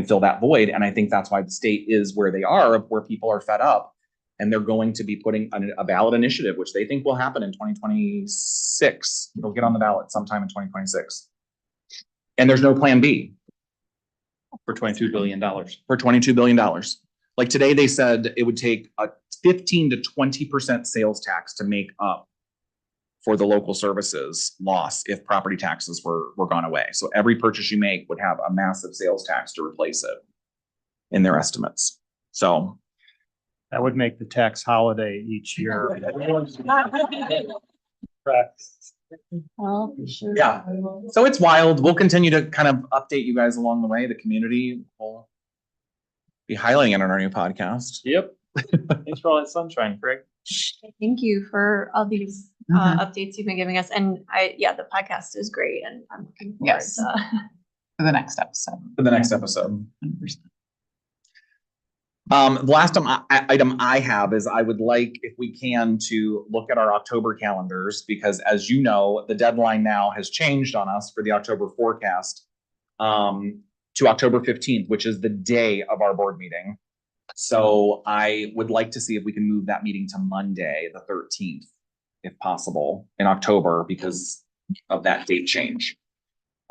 H: fill that void. And I think that's why the state is where they are, where people are fed up, and they're going to be putting a ballot initiative, which they think will happen in 2026. It'll get on the ballot sometime in 2026. And there's no plan B
B: For $22 billion.
H: for $22 billion. Like today, they said it would take a 15 to 20% sales tax to make up for the local services loss if property taxes were gone away. So every purchase you make would have a massive sales tax to replace it in their estimates. So
A: That would make the tax holiday each year.
E: Well, sure.
H: yeah, so it's wild. We'll continue to kind of update you guys along the way. The community will be highlighting it on our new podcast.
B: Yep. Thanks for all that sunshine, Greg.
C: Thank you for all these
D: Mhm.
C: updates you've been giving us. And the podcast is great and I'm looking forward
D: Yes.
C: to.
D: For the next episode.
H: For the next episode.
D: 100%.
H: The last item I have is I would like, if we can, to look at our October calendars, because as you know, the deadline now has changed on us for the October forecast to October 15th, which is the day of our board meeting. So I would like to see if we can move that meeting to Monday, the 13th, if possible, in October because of that date change.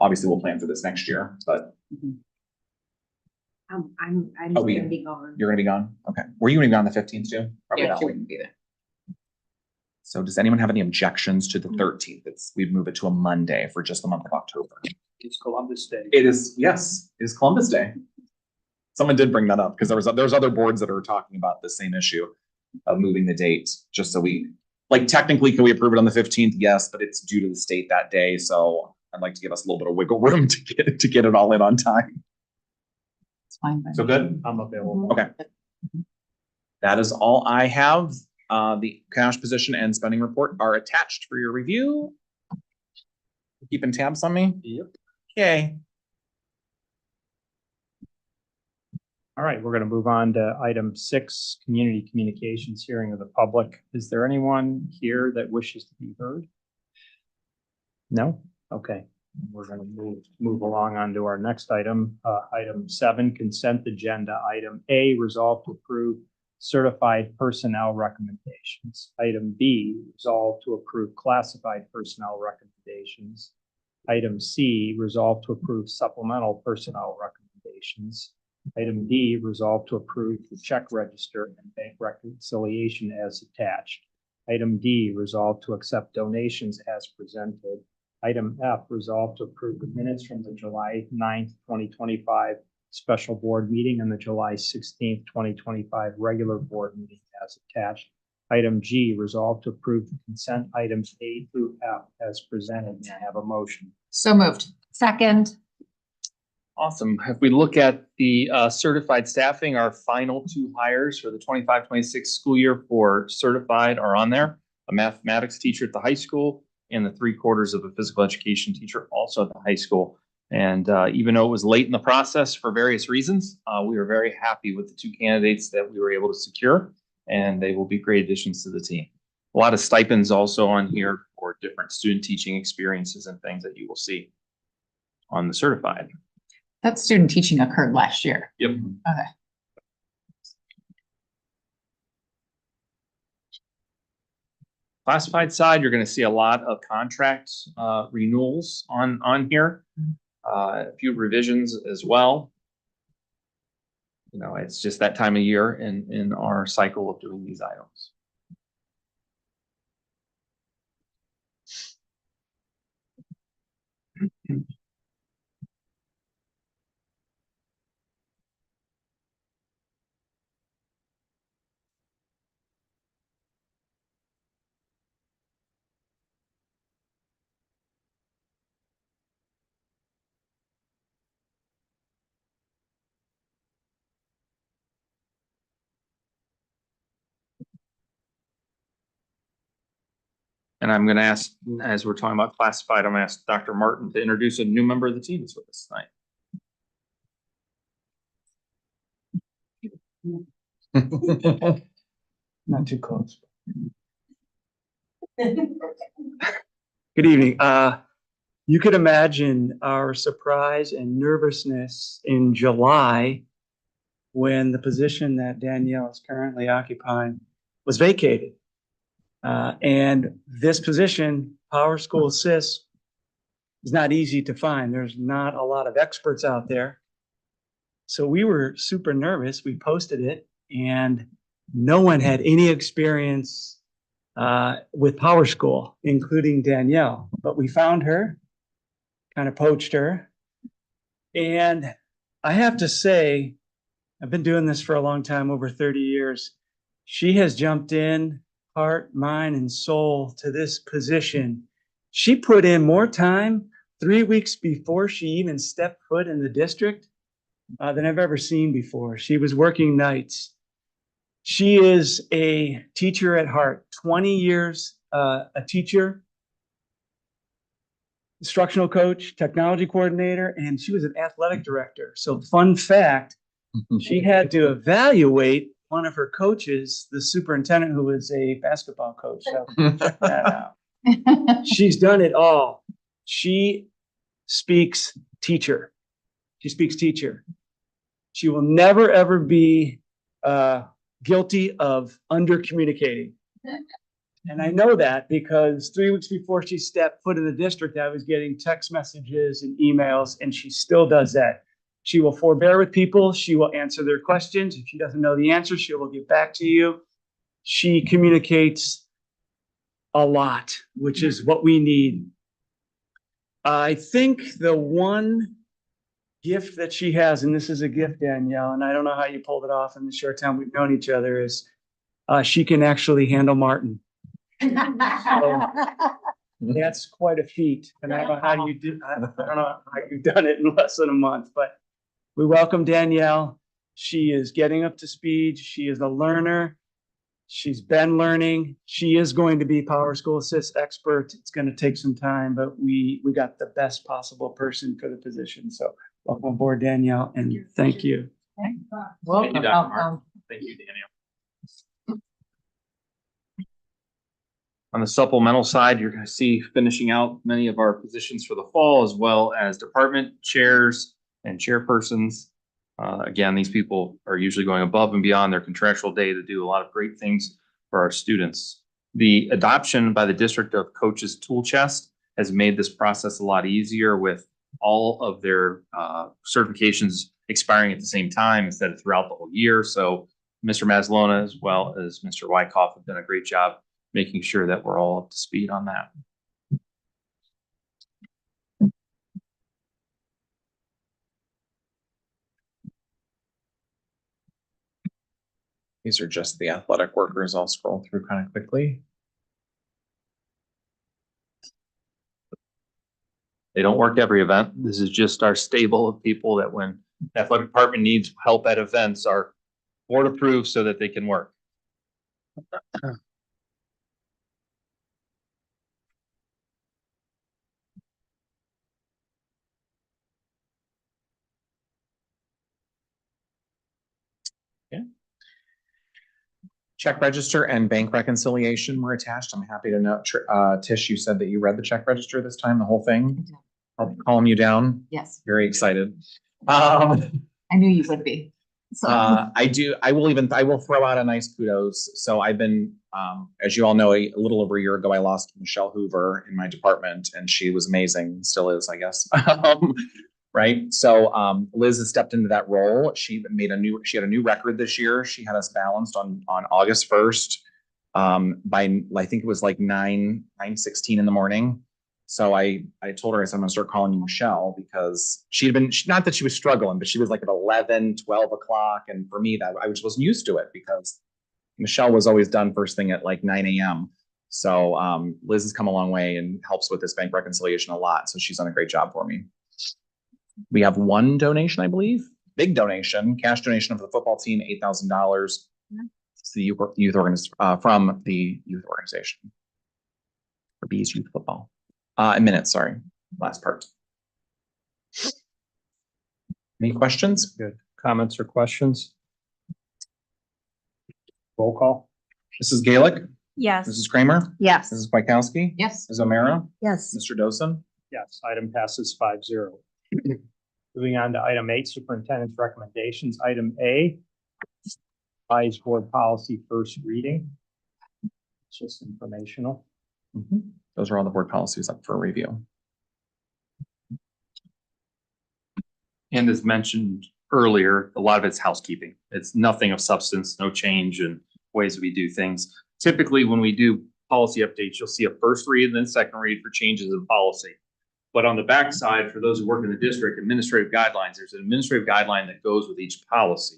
H: Obviously, we'll plan for this next year, but
G: I'm
H: Oh, we-
G: gonna be gone.
H: you're gonna be gone? Okay. Were you gonna be gone the 15th too? Probably
D: Yeah,
H: not.
D: she wouldn't be there.
H: So does anyone have any objections to the 13th? We'd move it to a Monday for just the month of October.
A: It's Columbus Day.
H: It is, yes, it is Columbus Day. Someone did bring that up because there's other boards that are talking about the same issue of moving the date, just so technically, can we approve it on the 15th? Yes, but it's due to the state that day, so I'd like to give us a little bit of wiggle room to get it all in on time.
D: It's fine. by
H: So
D: me.
H: good?
A: I'm available.
H: Okay. That is all I have. The cash position and spending report are attached for your review. Keeping tabs on me?
A: Yep.
H: Yay.
A: All right, we're going to move on to item 6, community communications hearing of the public. Is there anyone here that wishes to be heard? No? Okay. We're going to move along on to our next item. Item 7, consent agenda. Item A, resolve to approve certified personnel recommendations. Item B, resolve to approve classified personnel recommendations. Item C, resolve to approve supplemental personnel recommendations. Item D, resolve to approve the check register and bank reconciliation as attached. Item D, resolve to accept donations as presented. Item F, resolve to approve the minutes from the July 9th, 2025 special board meeting and the July 16th, 2025 regular board meeting as attached. Item G, resolve to approve the consent items A through F as presented. May I have a motion?
D: So moved.
G: Second.
B: Awesome. If we look at the certified staffing, our final 2 hires for the 25-26 school year for certified are on there. A mathematics teacher at the high school and the 3/4 of a physical education teacher also at the high school. And even though it was late in the process for various reasons, we were very happy with the 2 candidates that we were able to secure, and they will be great additions to the team. A lot of stipends also on here for different student teaching experiences and things that you will see on the certified.
D: That student teaching occurred last year.
B: Yep.
D: Okay.
B: Classified side, you're going to see a lot of contract renewals on here, a few revisions as well. You know, it's just that time of year in our cycle of doing these items. And I'm going to ask, as we're talking about classified, I'm going to ask Dr. Martin to introduce a new member of the team that's with us tonight.
I: Not too close.
J: Good evening.
I: you could imagine our surprise and nervousness in July when the position that Danielle is currently occupying was vacated. And this position, Power School Assist, is not easy to find. There's not a lot of experts out there. So we were super nervous. We posted it and no one had any experience with Power School, including Danielle. But we found her, kind of poached her. And I have to say, I've been doing this for a long time, over 30 years. She has jumped in heart, mind, and soul to this position. She put in more time 3 weeks before she even stepped foot in the district than I've ever seen before. She was working nights. She is a teacher at heart, 20 years a teacher, instructional coach, technology coordinator, and she was an athletic director. So fun fact, she had to evaluate one of her coaches, the superintendent, who was a basketball coach. So check that out. She's done it all. She speaks teacher. She speaks teacher. She will never, ever be guilty of under communicating. And I know that because 3 weeks before she stepped foot in the district, I was getting text messages and emails, and she still does that. She will forbear with people. She will answer their questions. If she doesn't know the answer, she will get back to you. She communicates a lot, which is what we need. I think the one gift that she has, and this is a gift, Danielle, and I don't know how you pulled it off in the short time we've known each other, is she can actually handle Martin. That's quite a feat, and I don't know how you did. I don't know how you've done it in less than a month, but we welcome Danielle. She is getting up to speed. She is a learner. She's been learning. She is going to be Power School Assist expert. It's going to take some time, but we got the best possible person for the position. So welcome aboard, Danielle, and thank you.
B: Thank you, Dr. Mark. Thank you, Danielle. On the supplemental side, you're going to see finishing out many of our positions for the fall, as well as department chairs and chairpersons. Again, these people are usually going above and beyond their contractual day to do a lot of great things for our students. The adoption by the district of Coach's Tool Chest has made this process a lot easier, with all of their certifications expiring at the same time instead of throughout the whole year. So Mr. Maslona, as well as Mr. Wyckoff, have done a great job making sure that we're all up to speed on that.
H: These are just the athletic workers. I'll scroll through kind of quickly.
B: They don't work every event. This is just our stable of people that when the athletic department needs help at events are board approved so that they can work.
H: Check register and bank reconciliation were attached. I'm happy to note, Tish, you said that you read the check register this time, the whole thing. I'll calm you down.
D: Yes,
H: Very excited.
D: I knew you would be. So
H: I will throw out a nice kudos. So I've been, as you all know, a little over a year ago, I lost Michelle Hoover in my department, and she was amazing, still is, I guess. Right. So Liz has stepped into that role. She had a new record this year. She had us balanced on August 1st by, I think it was like 9:16 in the morning. So I told her, I said, I'm gonna start calling you Michelle, because not that she was struggling, but she was like at 11, 12 o'clock. And for me, that I just wasn't used to it, because Michelle was always done first thing at like 9 a.m. So Liz has come a long way and helps with this bank reconciliation a lot. So she's done a great job for me. We have one donation, I believe, big donation, cash donation of the football team, $8,000 to the youth from the youth organization for Bees Youth Football. Minutes, sorry, last part. Any questions?
A: Good. Comments or questions? Roll call.
H: Mrs. Gaelic,
C: Yes.
H: Mrs. Kramer,
G: Yes.
H: Mrs. Wojciechowski,
D: yes.
H: Ms. O'Meara,
E: Yes.
H: Mr. Dosen,
A: Yes, item passes 5-0. Moving on to item 8, superintendent's recommendations. Item A, revised board policy first reading. It's just informational.
H: Those are all the board policies up for review.
B: And as mentioned earlier, a lot of it's housekeeping. It's nothing of substance, no change in ways we do things. Typically, when we do policy updates, you'll see a first read and then second read for changes in policy. But on the backside, for those who work in the district, administrative guidelines, there's an administrative guideline that goes with each policy.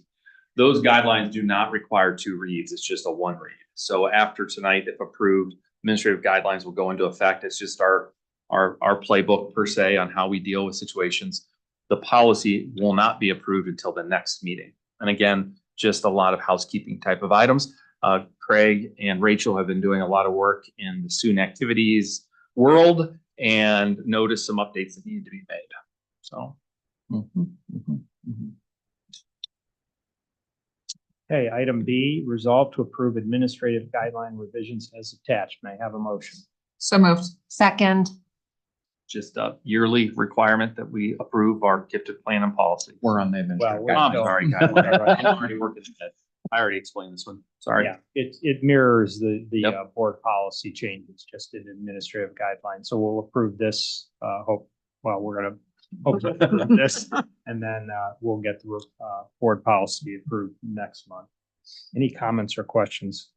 B: Those guidelines do not require 2 reads. It's just a 1 read. So after tonight, if approved, administrative guidelines will go into effect. It's just our playbook per se on how we deal with situations. The policy will not be approved until the next meeting. And again, just a lot of housekeeping type of items. Craig and Rachel have been doing a lot of work in the student activities world and noticed some updates that needed to be made. So.
A: Okay, item B, resolve to approve administrative guideline revisions as attached. May I have a motion?
G: So moved. Second.
B: Just a yearly requirement that we approve our gifted plan and policy.
H: We're on the administrative.
A: Well,
B: I'm
A: still-
B: sorry, guys. I'm already working ahead. I already explained this one. Sorry.
A: Yeah, it mirrors the
B: Yep.
A: board policy changes, just in administrative guidelines. So we'll approve this, we're gonna hope to approve this, and then we'll get the board policy approved next month. Any comments or questions?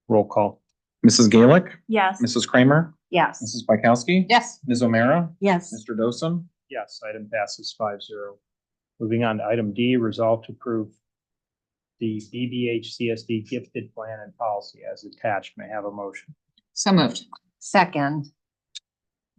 A: Roll call.
H: Mrs. Gaelic,
C: Yes.
H: Mrs. Kramer,
G: Yes.
H: Mrs. Bykowski.
D: Yes.
H: Ms. O'Meara,
E: Yes.
H: Mr. Dosen.
A: Yes, item passes 5-0. Moving on to item D, resolve to approve the BBHCSD gifted plan and policy as attached. May I have a motion?
G: So moved. Second.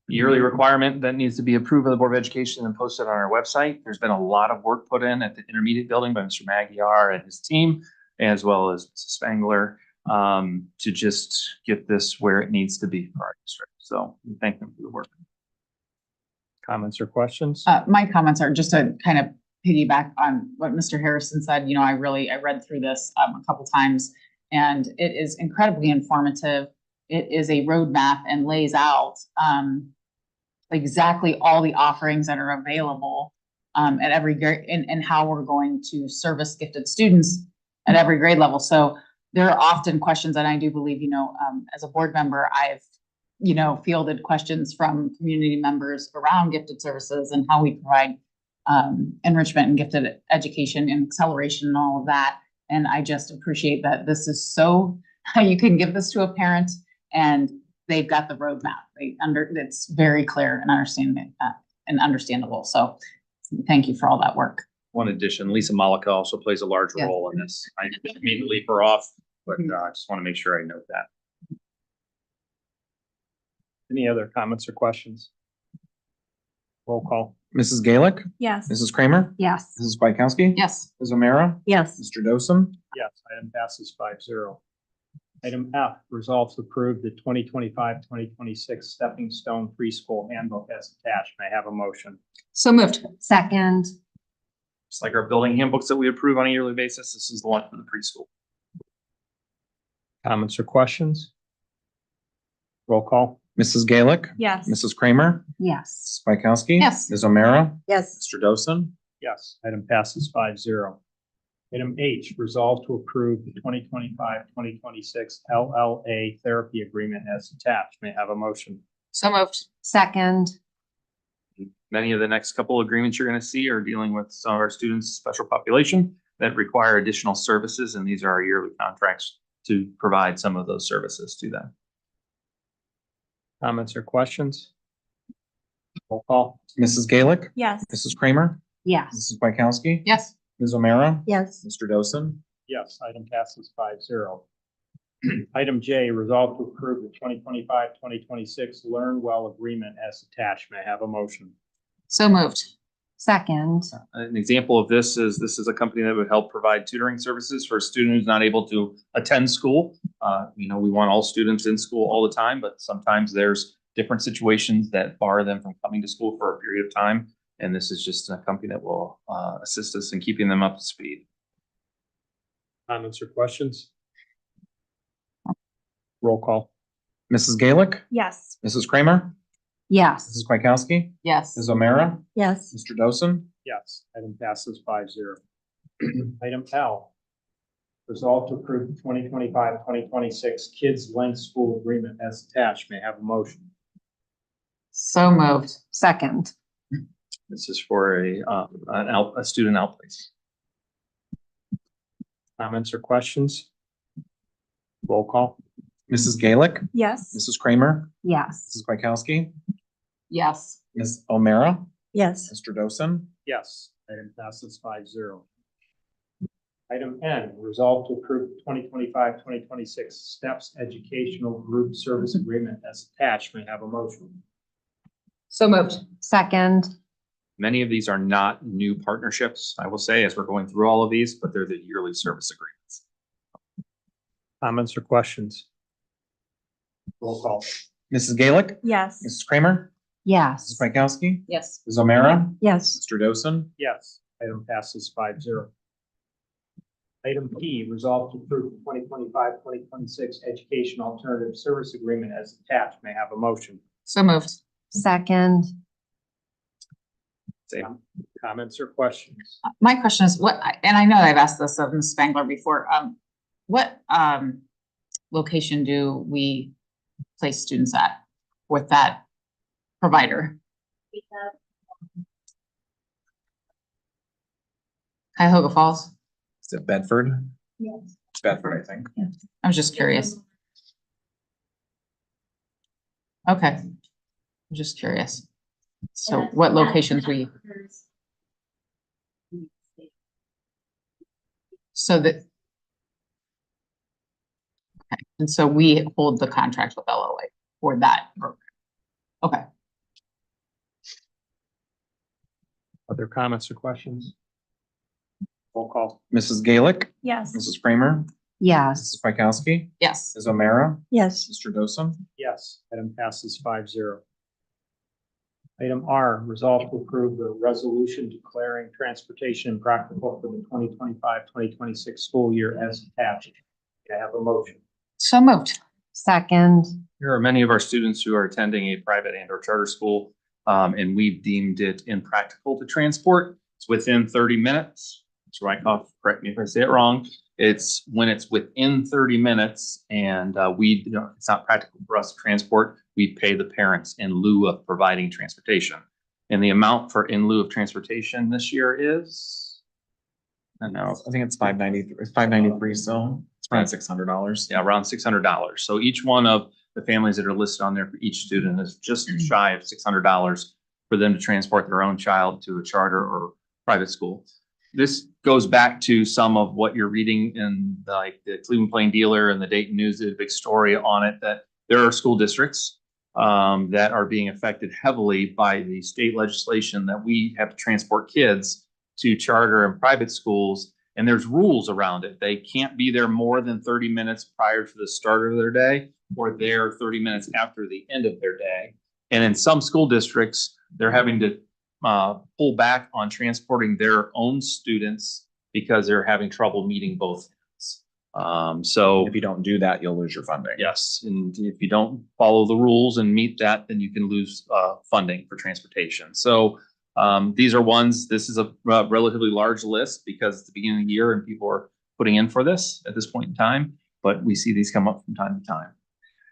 B: Yearly requirement that needs to be approved by the Board of Education and posted on our website. There's been a lot of work put in at the intermediate building by Mr. Magyar and his team, as well as Mrs. Spangler, to just get this where it needs to be for our district. So we thank them for the work.
A: Comments or questions?
D: My comments are just to kind of piggyback on what Mr. Harrison said. You know, I read through this a couple times, and it is incredibly informative. It is a roadmap and lays out exactly all the offerings that are available at every grade and how we're going to service gifted students at every grade level. So there are often questions, and I do believe, as a board member, I've fielded questions from community members around gifted services and how we provide enrichment and gifted education and acceleration and all of that. And I just appreciate that this is so, you can give this to a parent and they've got the roadmap. It's very clear and understandable. So thank you for all that work.
B: One addition, Lisa Malika also plays a large
D: Yes.
B: role in this. I didn't mean to leave her off, but I just want to make sure I note that.
A: Any other comments or questions? Roll call.
H: Mrs. Gaelic,
C: Yes.
H: Mrs. Kramer,
G: Yes.
H: Mrs. Bykowski.
D: Yes.
H: Ms. O'Meara,
E: Yes.
H: Mr. Dosen.
A: Yes, item passes 5-0. Item F, resolve to approve the 2025-2026 Stepping Stone Preschool Handbook as attached. May I have a motion?
G: So moved. Second.
B: Just like our building handbooks that we approve on a yearly basis, this is the one for the preschool.
A: Comments or questions? Roll call.
H: Mrs. Gaelic,
C: Yes.
H: Mrs. Kramer,
G: Yes.
H: Mrs. Bykowski.
D: Yes.
H: Ms. O'Meara,
E: Yes.
H: Mr. Dosen.
A: Yes, item passes 5-0. Item H, resolve to approve the 2025-2026 LLA therapy agreement as attached. May I have a motion?
G: So moved. Second.
B: Many of the next couple of agreements you're going to see are dealing with some of our students' special population that require additional services, and these are our yearly contracts to provide some of those services to them.
A: Comments or questions? Roll call.
H: Mrs. Gaelic,
C: Yes.
H: Mrs. Kramer,
G: Yes.
H: Mrs. Bykowski.
D: Yes.
H: Ms. O'Meara,
E: Yes.
H: Mr. Dosen.
A: Yes, item passes 5-0. Item J, resolve to approve the 2025-2026 Learn Well agreement as attached. May I have a motion?
G: So moved. Second.
B: An example of this is a company that would help provide tutoring services for a student who's not able to attend school. We want all students in school all the time, but sometimes there's different situations that bar them from coming to school for a period of time. And this is just a company that will assist us in keeping them up to speed.
A: Comments or questions? Roll call.
H: Mrs. Gaelic,
C: Yes.
H: Mrs. Kramer,
G: Yes.
H: Mrs. Kwiatkowski,
D: Yes.
H: Ms. O'Meara,
E: Yes.
H: Mr. Dosen,
A: Yes, item passes 5-0. Item L, resolve to approve the 2025-2026 Kids Link School Agreement as attached. May I have a motion?
D: So moved.
G: Second.
B: This is for a student outplace.
A: Comments or questions? Roll call.
H: Mrs. Gaelic,
C: Yes.
H: Mrs. Kramer,
G: Yes.
H: Mrs. Kwiatkowski,
D: Yes.
H: Ms. O'Meara,
E: Yes.
H: Mr. Dosen,
A: Yes, item passes 5-0. Item N, resolve to approve the 2025-2026 STEPS Educational Group Service Agreement as attached. May I have a motion?
D: So moved.
G: Second.
B: Many of these are not new partnerships, I will say, as we're going through all of these, but they're the yearly service agreements.
A: Comments or questions? Roll call.
H: Mrs. Gaelic,
C: Yes.
H: Mrs. Kramer,
G: Yes.
H: Mrs. Kwiatkowski,
D: Yes.
H: Ms. O'Meara,
E: Yes.
H: Mr. Dosen,
A: Yes, item passes 5-0. Item P, resolve to approve the 2025-2026 Education Alternative Service Agreement as attached. May I have a motion?
D: So moved.
G: Second.
B: Same.
A: Comments or questions?
D: My question is and I know I've asked this of Ms. Spangler before, what, location do we place students at with that provider? Cuyahoga Falls?
H: is it Bedford?
C: Yes.
H: It's Bedford, I think.
D: I was just curious. Okay. I'm just curious. So what locations we, so that. Okay, and so we hold the contract with LOA for that program. Okay.
A: Other comments or questions? Roll call.
H: Mrs. Gaelic,
C: Yes.
H: Mrs. Kramer,
G: Yes.
H: Mrs. Kwiatkowski,
D: Yes.
H: Ms. O'Meara,
E: Yes.
H: Mr. Dosen,
A: Yes, item passes 5-0. Item R, resolve to approve the resolution declaring transportation impractical for the 2025-2026 school year as attached. May I have a motion?
D: So moved.
G: Second.
B: There are many of our students who are attending a private and or charter school, and we've deemed it impractical to transport. It's within 30 minutes. It's right off, correct me if I say it wrong. It's when it's within 30 minutes and it's not practical for us to transport, we pay the parents in lieu of providing transportation. And the amount for in lieu of transportation this year is, I don't know,
H: I think it's $593, so it's around $600.
B: yeah, around $600. So each one of the families that are listed on there for each student is just shy of $600 for them to transport their own child to a charter or private school. This goes back to some of what you're reading in like the Cleveland Plain Dealer and the Dayton News, did a big story on it, that there are school districts that are being affected heavily by the state legislation that we have to transport kids to charter and private schools. And there's rules around it. They can't be there more than 30 minutes prior to the start of their day or there 30 minutes after the end of their day. And in some school districts, they're having to pull back on transporting their own students because they're having trouble meeting both ends. So
H: If you don't do that, you'll lose your funding.
B: yes, and if you don't follow the rules and meet that, then you can lose funding for transportation. So these are ones, this is a relatively large list because it's the beginning of the year and people are putting in for this at this point in time, but we see these come up from time to time.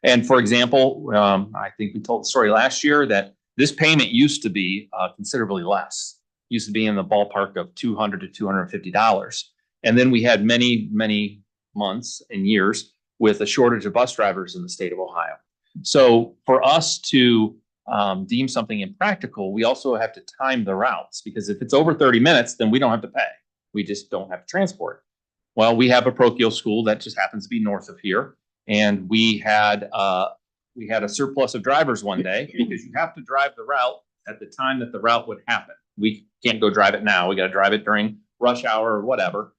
B: And for example, I think we told the story last year that this payment used to be considerably less. Used to be in the ballpark of $200 to $250. And then we had many, many months and years with a shortage of bus drivers in the state of Ohio. So for us to deem something impractical, we also have to time the routes, because if it's over 30 minutes, then we don't have to pay. We just don't have to transport. Well, we have a parochial school that just happens to be north of here. And we had a surplus of drivers one day because you have to drive the route at the time that the route would happen. We can't go drive it now. We got to drive it during rush hour or whatever.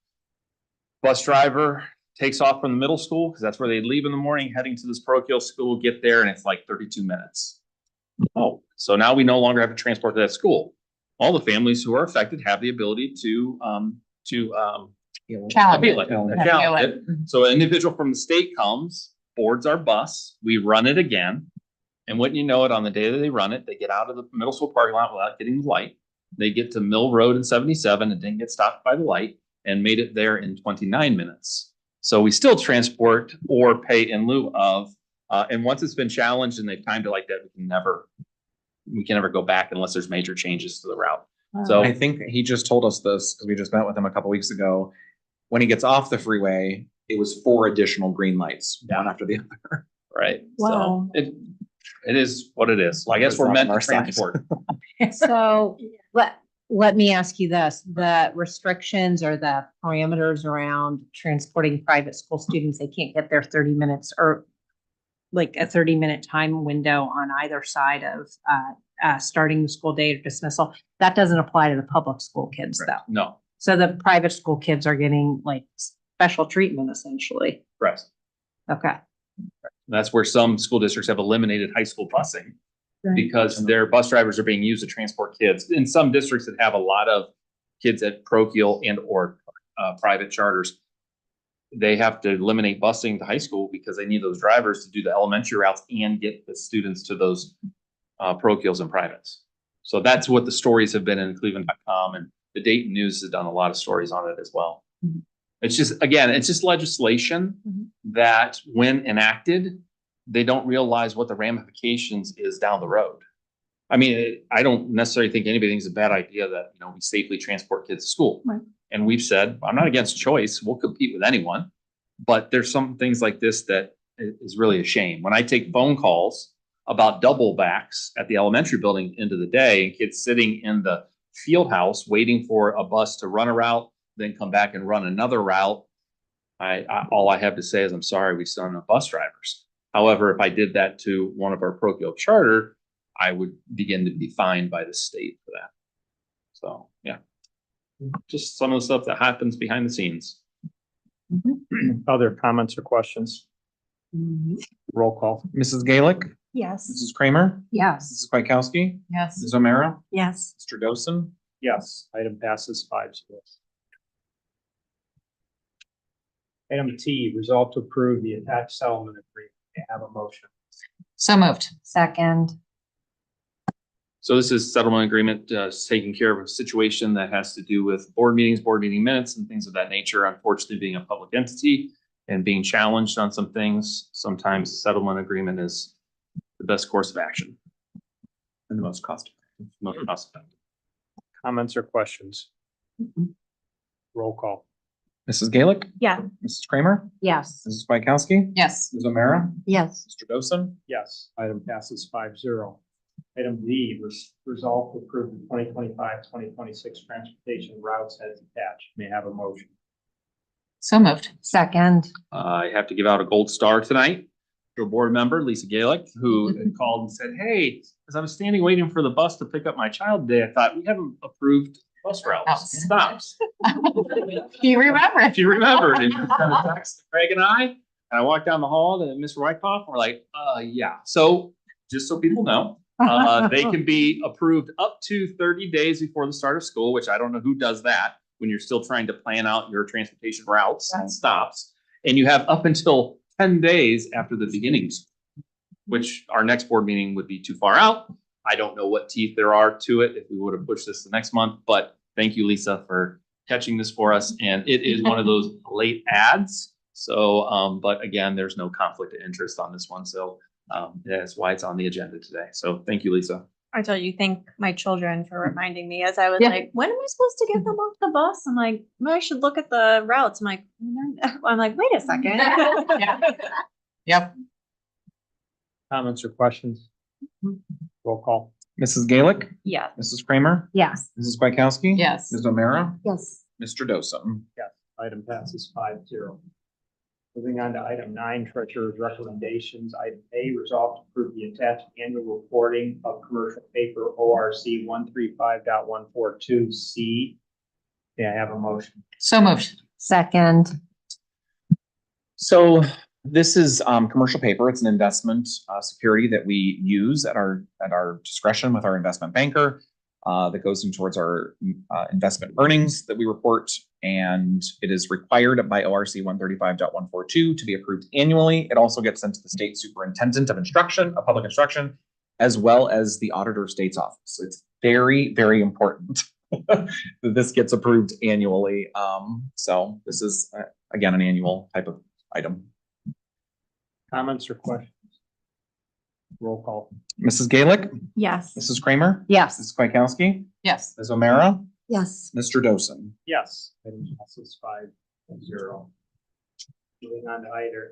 B: Bus driver takes off from the middle school because that's where they leave in the morning, heading to this parochial school, get there, and it's like 32 minutes. Oh, so now we no longer have to transport to that school. All the families who are affected have the ability to appeal it. So an individual from the state comes, boards our bus, we run it again. And wouldn't you know it, on the day that they run it, they get out of the middle school parking lot without getting the light. They get to Mill Road in 77 and didn't get stopped by the light and made it there in 29 minutes. So we still transport or pay in lieu of, and once it's been challenged and they've timed it like that, we can never go back unless there's major changes to the route. So
H: I think he just told us this because we just met with him a couple weeks ago. When he gets off the freeway, it was 4 additional green lights, one after the other.
B: right.
E: Wow.
B: So it is what it is. I guess
H: It's
B: we're
H: not
B: meant
H: on
B: to
H: our side.
B: transport.
G: So let me ask you this, the restrictions or the parameters around transporting private school students, they can't get there 30 minutes or like a 30-minute time window on either side of starting the school day or dismissal. That doesn't apply to the public school kids though.
B: No,
G: So the private school kids are getting like special treatment essentially.
B: correct.
G: Okay.
B: That's where some school districts have eliminated high school busing because their bus drivers are being used to transport kids. In some districts that have a lot of kids at parochial and or private charters, they have to eliminate busing to high school because they need those drivers to do the elementary routes and get the students to those parochials and privates. So that's what the stories have been in Cleveland.com, and the Dayton News has done a lot of stories on it as well.
G: Mhm.
B: It's just, again, it's just legislation that when enacted, they don't realize what the ramifications is down the road. I mean, I don't necessarily think anybody thinks it's a bad idea that, we safely transport kids to school.
E: Right.
B: And we've said, I'm not against choice. We'll compete with anyone. But there's some things like this that is really a shame. When I take phone calls about double backs at the elementary building into the day, and kids sitting in the field house waiting for a bus to run a route, then come back and run another route. All I have to say is, I'm sorry, we still don't have bus drivers. However, if I did that to one of our parochial charter, I would begin to be fined by the state for that. So, yeah. Just some of the stuff that happens behind the scenes.
A: Other comments or questions? Roll call.
H: Mrs. Gaelick,
E: Yes.
H: Mrs. Kramer,
G: Yes.
H: Mrs. Bykowski,
D: Yes.
H: Mrs. O'Meara,
E: Yes.
H: Mr. Dosen.
A: Yes, item passes 5-0. Item T, resolve to approve the attached settlement agreement. May I have a motion?
D: So moved.
G: Second.
B: So this is settlement agreement, taking care of a situation that has to do with board meetings, board meeting minutes and things of that nature. Unfortunately, being a public entity and being challenged on some things, sometimes settlement agreement is the best course of action.
H: And the most cost effective.
B: Most cost effective.
A: Comments or questions? Roll call.
H: Mrs. Gaelick,
C: Yeah.
H: Mrs. Kramer,
G: Yes.
H: Mrs. Bykowski,
D: Yes.
H: Mrs. O'Meara,
E: Yes.
H: Mr. Dosen.
A: Yes, item passes 5-0. Item D, resolve to approve the 2025-2026 transportation routes as attached. May I have a motion?
D: So moved.
G: Second.
B: I have to give out a gold star tonight to a board member, Lisa Gaelick, who had called and said, hey, as I was standing waiting for the bus to pick up my child today, I thought we haven't approved bus routes. Stops.
D: You remember?
B: If you remembered, and you sent a text to Craig and I walked down the hall to Mr. Wyckoff, and we're like, yeah. So just so people know, they can be approved up to 30 days before the start of school, which I don't know who does that when you're still trying to plan out your transportation routes and stops. And you have up until 10 days after the beginnings, which our next board meeting would be too far out. I don't know what teeth there are to it if we would have pushed this the next month, but thank you, Lisa, for catching this for us. And it is one of those late ads. So, but again, there's no conflict of interest on this one. So that's why it's on the agenda today. So thank you, Lisa.
C: I told you, thank my children for reminding me as I was
G: Yeah.
C: like, when am I supposed to get them off the bus? I'm like, well, I should look at the routes. I'm like, wait a second.
D: Yep.
A: Comments or questions? Roll call.
H: Mrs. Gaelick,
C: Yeah.
H: Mrs. Kramer,
G: Yes.
H: Mrs. Bykowski.
D: Yes.
H: Mrs. O'Meara,
E: Yes.
H: Mr. Dosen.
A: Yes, item passes 5-0. Moving on to item 9, treasurer's recommendations. Item A, resolve to approve the attached annual reporting of commercial paper ORC 135.142C. May I have a motion?
D: So moved.
G: Second.
H: So this is commercial paper. It's an investment security that we use at our discretion with our investment banker that goes in towards our investment earnings that we report And it is required by ORC 135.142 to be approved annually. It also gets sent to the state superintendent of instruction, of public instruction, as well as the auditor of state's office. So it's very, very important that this gets approved annually. So this is, again, an annual type of item.
A: Comments or questions? Roll call.
H: Mrs. Gaelic,
C: Yes.
H: Mrs. Kramer,
G: Yes.
H: Mrs. Kwiatkowski,
D: Yes.
H: Ms. O'Meara,
E: Yes.
H: Mr. Dosen.
A: Yes. Item passes 5-0. Moving on to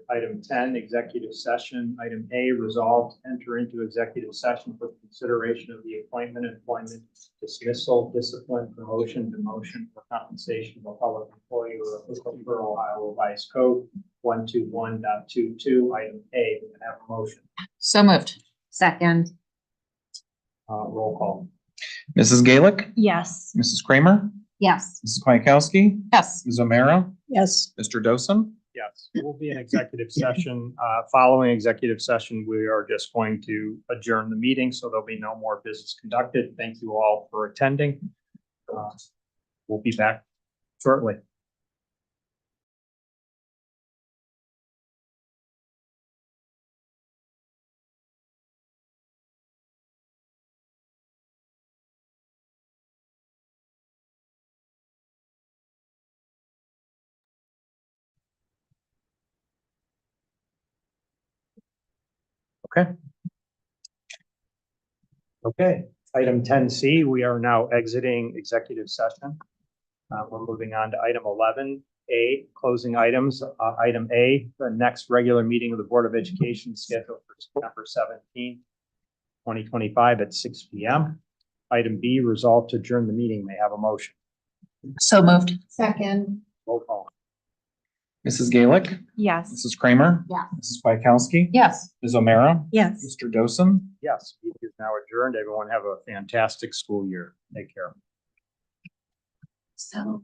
A: item 10, executive session. Item A, resolved to enter into executive session for consideration of the appointment, employment, dismissal, discipline, promotion, demotion, or compensation of a public employee or official per Ohio Revised Code 121.22. Item A, we have a motion.
D: So moved.
G: Second.
A: Roll call.
H: Mrs. Gaelic,
C: Yes.
H: Mrs. Kramer,
G: Yes.
H: Mrs. Kwiatkowski,
D: Yes.
H: Ms. O'Meara,
E: Yes.
H: Mr. Dosen.
A: Yes, we'll be in executive session. Following executive session, we are just going to adjourn the meeting, so there'll be no more business conducted. Thank you all for attending. We'll be back shortly. Okay. Okay, item 10C, we are now exiting executive session. We're moving on to item 11A, closing items. Item A, the next regular meeting of the Board of Education scheduled for September 17th, 2025 at 6 p.m. Item B, resolved to adjourn the meeting. May I have a motion.
D: So moved.
G: Second.
A: Roll call.
H: Mrs. Gaelic,
C: Yes.
H: Mrs. Kramer,
G: Yeah.
H: Mrs. Kwiatkowski,
D: Yes.
H: Ms. O'Meara,
E: Yes.
H: Mr. Dosen.
A: Yes, meeting is now adjourned. Everyone have a fantastic school year. Take care.
E: So.